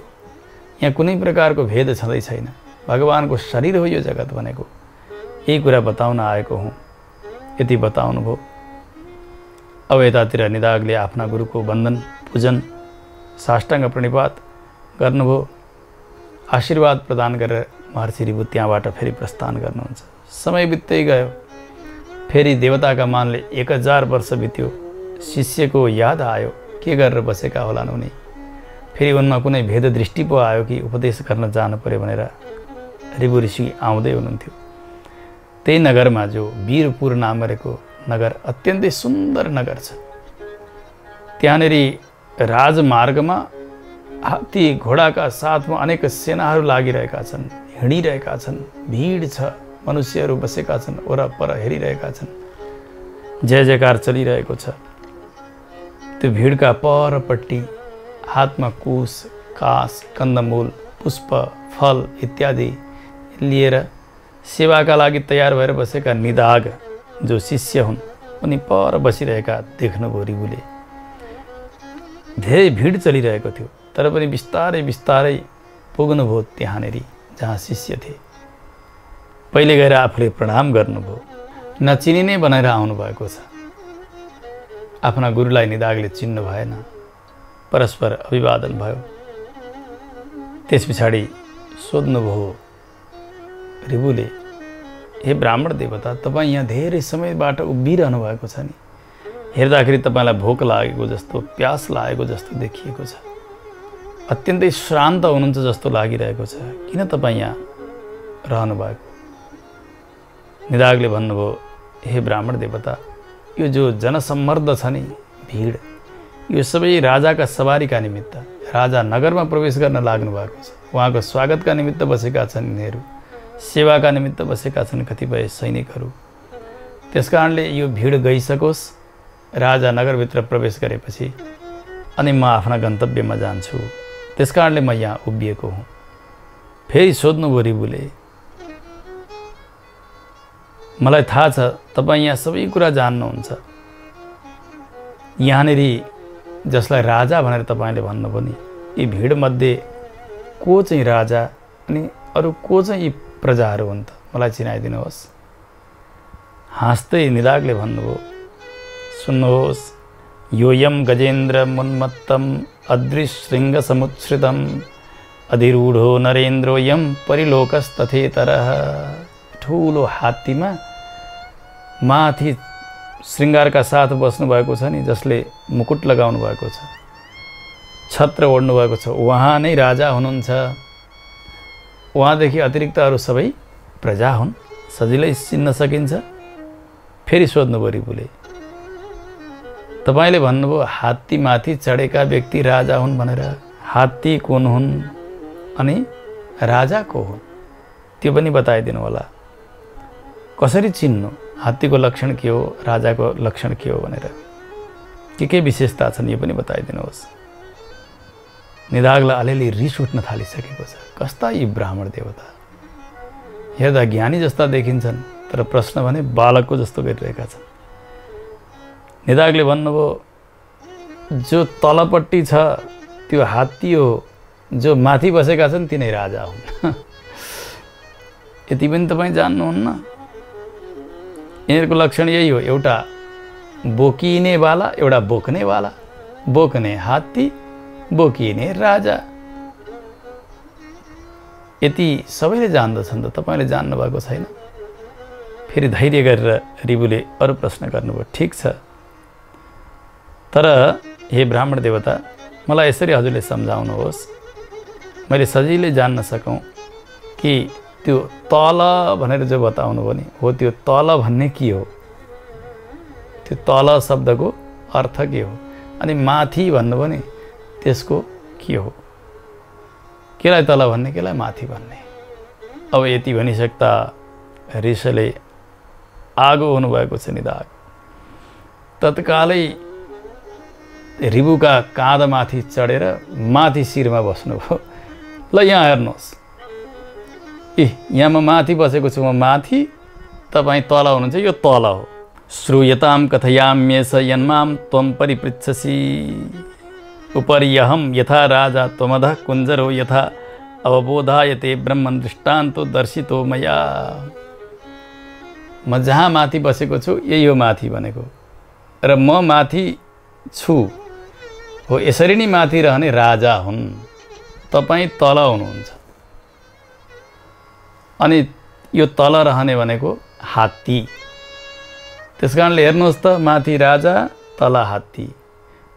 यहाँ कुनै प्रकारको भेद छँदै छैन। भगवानको शरीर हो यो जगत भनेको। यही कुरा बताउन आएको हुँ। यति बताउनुभयो। अब यतातिर निदागले आफ्ना गुरुको वन्दन पूजन साष्टाङ्ग प्रणिपात गर्नुभयो। आशीर्वाद प्रदान गरेर महर्षि रिबु त्यहाँबाट फेरि प्रस्थान गर्नुहुन्छ। समय बित्दै गयो। फेरि देवताका मानले 1000 वर्ष बित्यो। शिष्यको याद आयो, के गरेर बसेका होलान् उनी। फेरि उनमा कुनै भेद दृष्टि पो आयो कि उपदेश गर्न जानु पर्यो भनेर रिबु ऋषि आउँदै हुनुहुन्थ्यो। त्यही नगरमा जो वीरपुर नाम गरेको नगर अत्यन्तै सुन्दर नगर छ। त्यहाँनेरि राजमार्गमा हात्ती घोडाका साथमा अनेक सेनाहरू लागिरहेका छन्, हिँडिरहेका छन्, भिड छ, मनुष्यहरू बसेका छन्, वरपर हेरिरहेका छन्, जय जयकार चलिरहेको छ। त्यो भिडका परपट्टि हातमा कुश, कास, कन्दमूल, पुष्प, फल इत्यादि लिएर सेवाका लागि तयार भएर बसेका निदाग जो शिष्य हुन् उनी पर बसिरहेका देख्नुभयो रिबुले। धेरै भिड चलिरहेको थियो, तर पनि बिस्तारै बिस्तारै पुग्नुभयो त्यहाँनेरि जहाँ शिष्य थिए। पहिले गएर आफूले प्रणाम गर्नुभयो। नचिनिने बनाएर आउनुभएको छ। आफ्ना गुरुलाई निदागले चिन्नु भएन। परस्पर अभिवादन भयो। त्यस पछाडि सोध्नुभयो रिबुले, हे ब्राह्मण देवता, तपाईँ यहाँ धेरै समयबाट उभिरहनु भएको छ नि। हेर्दाखेरि तपाईँलाई भोक लागेको जस्तो, प्यास लागेको जस्तो देखिएको छ। अत्यन्तै श्रान्त हुनुहुन्छ जस्तो लागिरहेको छ। किन तपाईँ यहाँ रहनु भएको? निदागले भन्नुभयो, हे ब्राह्मण देवता, यो जो जनसम्मर्द छ नि, भिड, यो सबै राजाका सवारीका निमित्त राजा नगरमा प्रवेश गर्न लाग्नु भएको छ। उहाँको स्वागतका निमित्त बसेका छन् यिनीहरू। सेवाका निमित्त बसेका छन् कतिपय सैनिकहरू। त्यसकारणले यो भिड गइसकोस्, राजा नगरभित्र प्रवेश गरेपछि अनि म आफ्ना गन्तव्यमा जान्छु। त्यसकारणले म यहाँ उभिएको हुँ। फेरि सोध्नुभयो रिबुले, मलाई थाहा छ तपाईँ यहाँ सबै कुरा जान्नुहुन्छ। यहाँनेरि जसलाई राजा भनेर तपाईँले भन्नुभयो नि, यी भिडमध्ये को चाहिँ राजा अनि अरू को चाहिँ यी प्रजाहरू हुन् त? मलाई चिनाइदिनुहोस्। हाँस्दै निदागले भन्नुभयो, सुन्नुहोस्, योयम गजेन्द्र मुन्मत्तम अदृशृङ्ग समुच्छ्रितम अधिरूढो नरेन्द्रोयम परिलोकस्तथेतरः। ठुलो हात्तीमा माथि श्रृङ्गारका साथ बस्नु भएको छ नि, जसले मुकुट लगाउनु भएको छ, छत्र ओढ्नु भएको छ, उहाँ नै राजा हुनुहुन्छ। उहाँदेखि अतिरिक्त अरू सबै प्रजा हुन्, सजिलै चिन्न सकिन्छ। फेरि सोध्नुभयो रिबुले, तपाईले भन्नुभयो हात्तीमाथि चढेका व्यक्ति राजा हुन् भनेर। हात्ती कुन हुन् अनि राजा को हुन् त्यो पनि बताइदिनु होला। कसरी चिन्नु हात्तीको लक्षण के हो, राजाको लक्षण के हो भनेर, के विशेषता छन् यो पनि बताइदिनुहोस्। निदागलाई अलिअलि रिस उठ्न थालिसकेको छ। कस्ता यी ब्राह्मण देवता, हेर्दा ज्ञानी जस्ता देखिन्छन् तर प्रश्न भने बालकको जस्तो गरिरहेका छन्। निदागले भन्नुभयो जो तलपट्टि छ त्यो हात्ती हो, जो माथि बसेका छन् तिनै राजा हुन्। यति पनि तपाईँ जान्नुहुन्न? यिनीहरूको लक्षण यही हो, एउटा बोकिनेवाला एउटा बोक्नेवाला। बोक्ने हात्ती, बोकिने राजा। यति सबैले जान्दछन् त तपाईँले जान्नु भएको छैन। फेरि धैर्य गरेर रिबुले अरू प्रश्न गर्नुभयो। ठिक छ, तर हे ब्राह्मण देवता मलाई यसरी हजुरले सम्झाउनुहोस्, मैले सजिलै जान्न सकौँ कि त्यो तल भनेर जो बताउनु भयो नि, हो त्यो तल भन्ने के हो? त्यो तल शब्दको अर्थ के हो? अनि माथि भन्नुभयो नि त्यसको के हो? केलाई तल भन्ने, केलाई माथि भन्ने? अब यति भनिसक्दा ऋषले आगो हुनुभएको छ निदाग। तत्कालै रिबुका काँधमाथि चढेर माथि शिरमा बस्नुभयो। ल यहाँ हेर्नुहोस्, यहाँ म माथि बसेको छु, म माथि, तपाईँ तल हुनुहुन्छ, यो तल हो। श्रूयतां कथयाम्येष यन्मां त्वं परिपृच्छसि उपरियहं यथा राजा त्वमधः कुञ्जरो यथा अवबोधायते ब्रह्मन् दृष्टान्तो दर्शितो मया। म जहाँ माथि बसेको छु यही हो माथि भनेको, र म माथि छु हो, यसरी नै माथि रहने राजा हुन्। तपाईँ तल हुनुहुन्छ, अनि यो तल रहने भनेको हात्ती। त्यसकारणले हेर्नुहोस् त, माथि राजा तल हात्ती,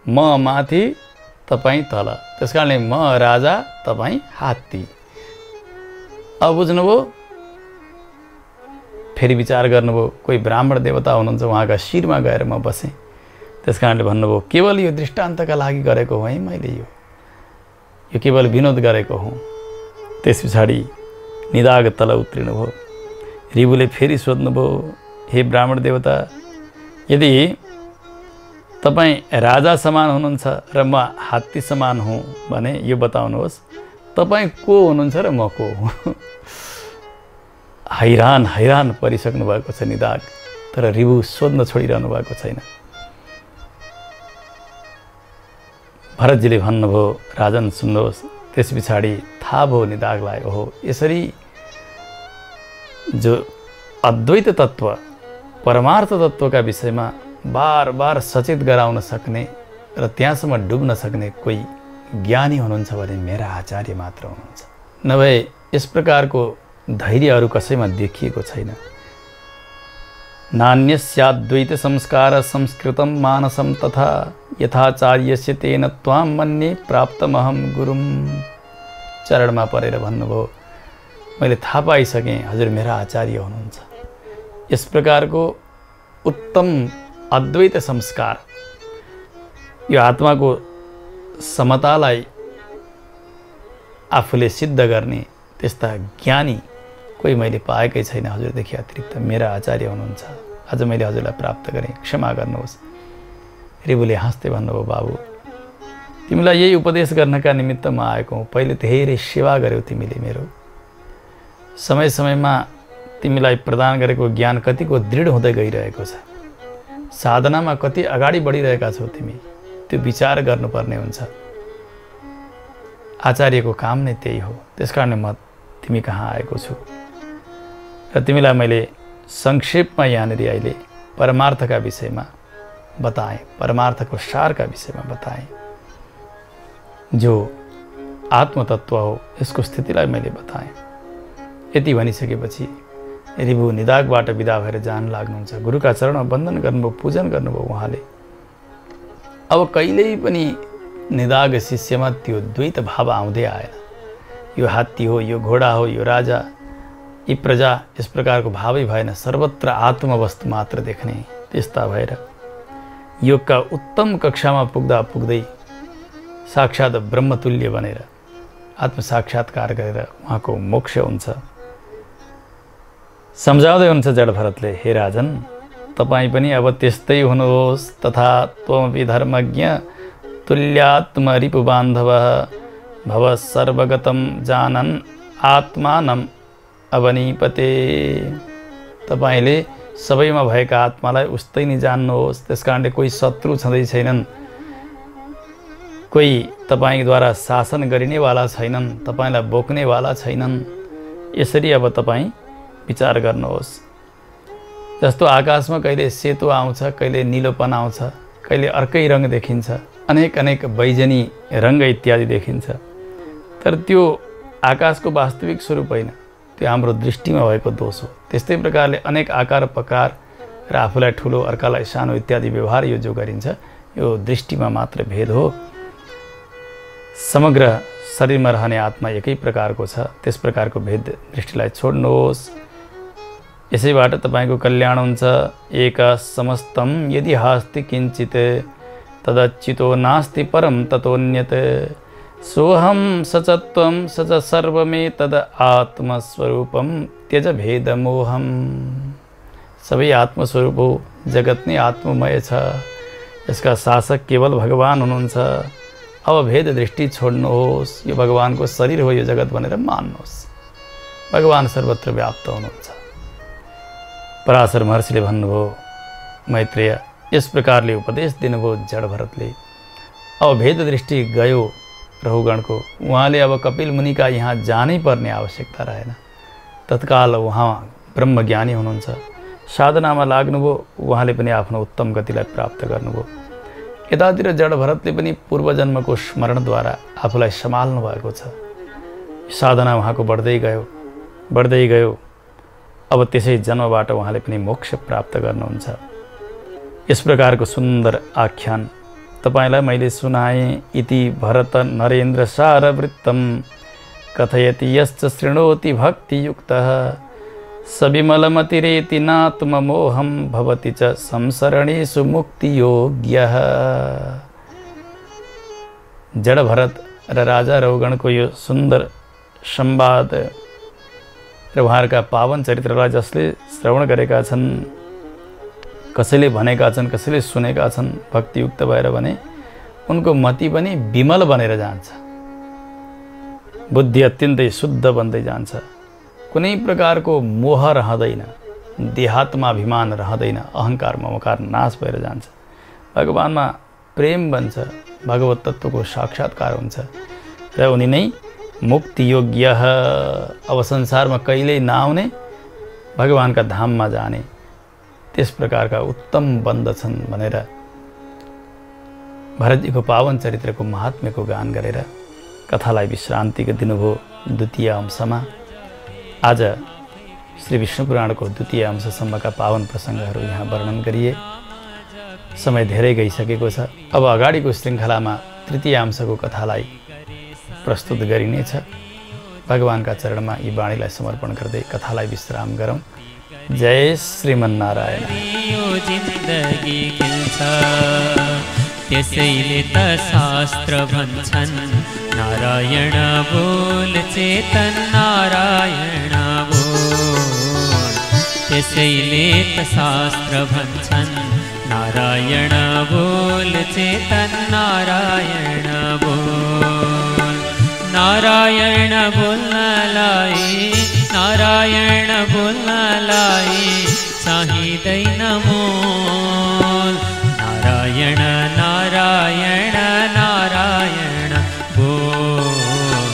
म माथि तपाईँ तल, त्यसकारणले म राजा तपाईँ हात्ती। अब बुझ्नुभयो? फेरि विचार गर्नुभयो, कोही ब्राह्मण देवता हुनुहुन्छ, उहाँका शिरमा गएर म बसेँ, त्यसकारणले भन्नुभयो केवल यो दृष्टान्तका लागि गरेको हो है मैले, यो केवल विनोद गरेको हुँ। त्यस पछाडि निदाग तल उत्रिनुभयो। रिबुले फेरि सोध्नुभयो, हे ब्राह्मण देवता यदि तपाईँ राजा समान हुनुहुन्छ र म हात्ती समान हुँ भने यो बताउनुहोस्, तपाईँ को हुनुहुन्छ र म को हुँ? हैरान परिसक्नु भएको छ निदाग, तर रिबु सोध्न छोडिरहनु भएको छैन। भरतजीले भन्नुभयो, राजन सुन्नुहोस्। त्यस पछाडि थाहा भयो निदागलाई, ओहो यसरी जो अद्वैत तत्व परमार्थ तत्वका विषयमा बार बार सचेत गराउन सक्ने र त्यहाँसम्म डुब्न सक्ने कोही ज्ञानी हुनुहुन्छ भने मेरा आचार्य मात्र हुनुहुन्छ। नभए यस प्रकारको धैर्य अरू कसैमा देखिएको छैन। नान्यस्याद्वैत संस्कार संस्कृतं मानसं तथा यथाचार्यस्य तेन त्वां मन्ये प्राप्तमहं गुरुं। चरणमा परेर भन्नुभयो, मैले थाहा पाइसकेँ हजुर मेरा आचार्य हुनुहुन्छ। यस प्रकारको उत्तम अद्वैत संस्कार, यो आत्माको समतालाई आफूले सिद्ध गर्ने त्यस्ता ज्ञानी कोही मैले पाएकै छैन हजुरदेखि अतिरिक्त। मेरा आचार्य हुनुहुन्छ, आज मैले हजुरलाई प्राप्त गरेँ, क्षमा गर्नुहोस्। रिबुले हाँस्दै भन्नुभयो, बाबु तिमीलाई यही उपदेश गर्नका निमित्त म आएको हुँ। पहिले धेरै सेवा गर्यौ तिमीले मेरो, समय समयमा तिमीलाई प्रदान गरेको ज्ञान कतिको दृढ हुँदै गइरहेको छ, साधनामा कति अगाडि बढिरहेका छौ तिमी, त्यो विचार गर्नुपर्ने हुन्छ। आचार्यको काम नै त्यही हो, त्यसकारण म तिमी कहाँ आएको छु र तिमीलाई मैले संक्षेपमा यहाँनिर अहिले परमार्थका विषयमा बताएँ, परमार्थको सारका विषयमा बताएँ। जो आत्मतत्व हो यसको स्थितिलाई मैले बताएँ। यति भनिसकेपछि रिबु निदागबाट विदा भएर जान लाग्नुहुन्छ। गुरुका चरणमा वन्दन गर्नुभयो, पूजन गर्नुभयो उहाँले। अब कहिल्यै पनि निदाग शिष्यमा त्यो द्वैत भाव आउँदै आएन। यो हात्ती हो, यो घोडा हो, यो राजा, यी प्रजा, यस प्रकारको भावै भएन। सर्वत्र आत्मवस्तु मात्र देख्ने त्यस्ता भएर योगका उत्तम कक्षामा पुग्दा पुग्दै साक्षात् ब्रह्मतुल्य बनेर आत्मसाक्षात्कार गरेर उहाँको मोक्ष हुन्छ। सम्झाउँदै हुन्छ जड भरतले, हे राजन तपाईँ पनि अब त्यस्तै हुनुहोस्। तथा त्वमपि धर्मज्ञ तुल्यात्म रिपुबान्धव भव सर्वगतं जानन् आत्मानं अवनीपते। तपाईँले सबैमा भएका आत्मालाई उस्तै नै जान्नुहोस्। त्यसकारणले कोही शत्रु छँदै छैनन्, कोही तपाईँद्वारा शासन गरिनेवाला छैनन्, तपाईँलाई बोक्नेवाला छैनन्। यसरी अब तपाईँ विचार गर्नुहोस्। जस्तो आकाशमा कहिले सेतो आउँछ, कहिले नीलोपन आउँछ, कहिले अर्कै रङ देखिन्छ, अनेक अनेक बैजनी रङ इत्यादि देखिन्छ। तर त्यो आकाशको वास्तविक स्वरूप होइन, त्यो हाम्रो दृष्टिमा भएको दोष हो। त्यस्तै प्रकारले अनेक आकार प्रकार र आफूलाई ठुलो अर्कालाई सानो इत्यादि व्यवहार यो जो गरिन्छ यो दृष्टिमा मात्र भेद हो। समग्र शरीरमा रहने आत्मा एकै प्रकारको छ। त्यस प्रकारको भेद दृष्टिलाई छोड्नुहोस्। यसैबाट तपाईँको कल्याण हुन्छ। एक समस्तम यदि हास्ति किञ्चित तदच्युतो नास्ति परम ततोन्यत सोहम सचत्वम सच सर्वमे तद आत्मस्वरूपम त्यज भेद मोहम। सबै आत्मस्वरूप हो, जगत नै आत्ममय छ, यसका शासक केवल भगवान हुनुहुन्छ। अब भेद दृष्टि छोड्नुहोस्। यो भगवानको शरीर हो यो जगत भनेर मान्नुहोस्। भगवान सर्वत्र व्याप्त हुनुहुन्छ। पराशर महर्षिले भन्नुभयो, मैत्रेय यस प्रकारले उपदेश दिनुभयो जड भरतले। अब भेद दृष्टि गयो रहुगणको। उहाँले अब कपिल मुनिका यहाँ जानै पर्ने आवश्यकता रहेन। तत्काल उहाँ ब्रह्मज्ञानी हुनुहुन्छ। साधनामा लाग्नुभयो। उहाँले पनि आफ्नो उत्तम गतिलाई प्राप्त गर्नुभयो। यतातिर जड भरतले पनि पूर्वजन्मको स्मरणद्वारा आफूलाई सम्हाल्नु भएको छ। साधना उहाँको बढ्दै गयो। अब त्यसै जन्मबाट उहाँले पनि मोक्ष प्राप्त गर्नुहुन्छ। यस प्रकारको सुन्दर आख्यान तपाईलाई मैले सुनाएँ। इति भरत नरेन्द्र सारवृत्तम कथयति यश्च शृणोति भक्तियुक्तः सविमलमतिरेति नात्ममोहं भवति च संसरणेषु मुक्तियोग्यः। जड भरत र राजा रहुगणको यो सुन्दर संवाद र उहाँहरूका पावन चरित्रलाई जसले श्रवण गरेका छन्, कसैले भनेका छन्, कसैले सुनेका छन् भक्तियुक्त भएर भने उनको मति पनि विमल बनेर जान्छ। बुद्धि अत्यन्तै शुद्ध बन्दै जान्छ। कुनै प्रकारको मोह रहँदैन, देहात्माभिमान रहँदैन, अहङ्कार ममकार नाश भएर जान्छ। भगवानमा प्रेम बन्छ, भगवत तत्त्वको साक्षात्कार हुन्छ र उनी नै मुक्तियोग्य। अब संसारमा कहिल्यै नआउने, भगवानका धाममा जाने त्यस प्रकारका उत्तम बन्दछन् भनेर भरतजीको पावन चरित्रको महात्म्यको गान गरेर कथालाई विश्रान्तिको दिनुभयो। द्वितीय अंशमा आज श्री विष्णु पुराणको द्वितीय अंशसम्मका पावन प्रसङ्गहरू यहाँ वर्णन गरिए। समय धेरै गइसकेको छ। अब अगाडिको श्रृङ्खलामा तृतीय अंशको कथालाई प्रस्तुत गरिनेछ। भगवानका चरणमा यी वाणीलाई समर्पण गर्दै कथालाई विश्राम गरौँ। जय श्रीमन्नारायण। जिन्दगी खिल्छ त्यसैले त शास्त्र भन्छन् नारायण बोल चेतन नारायण बोल। त्यसैले त शास्त्र भन्छन् नारायण बोल चेतन नारायण बोल। नारायण बोल्नलाई, नारायण बोल्नलाई चाहिँदैन मोल। नारायण नारायण नारायण बोल।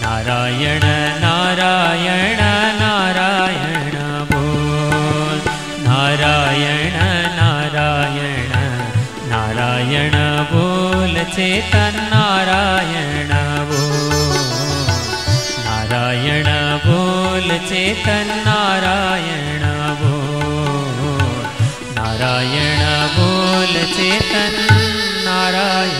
नारायण नारायण नारायण बोल। नारायण नारायण नारायण बोल चेतन नारायण बोल। नारायण बोल चेतन नारायण बोल। नारायण बोल चेतन नारायण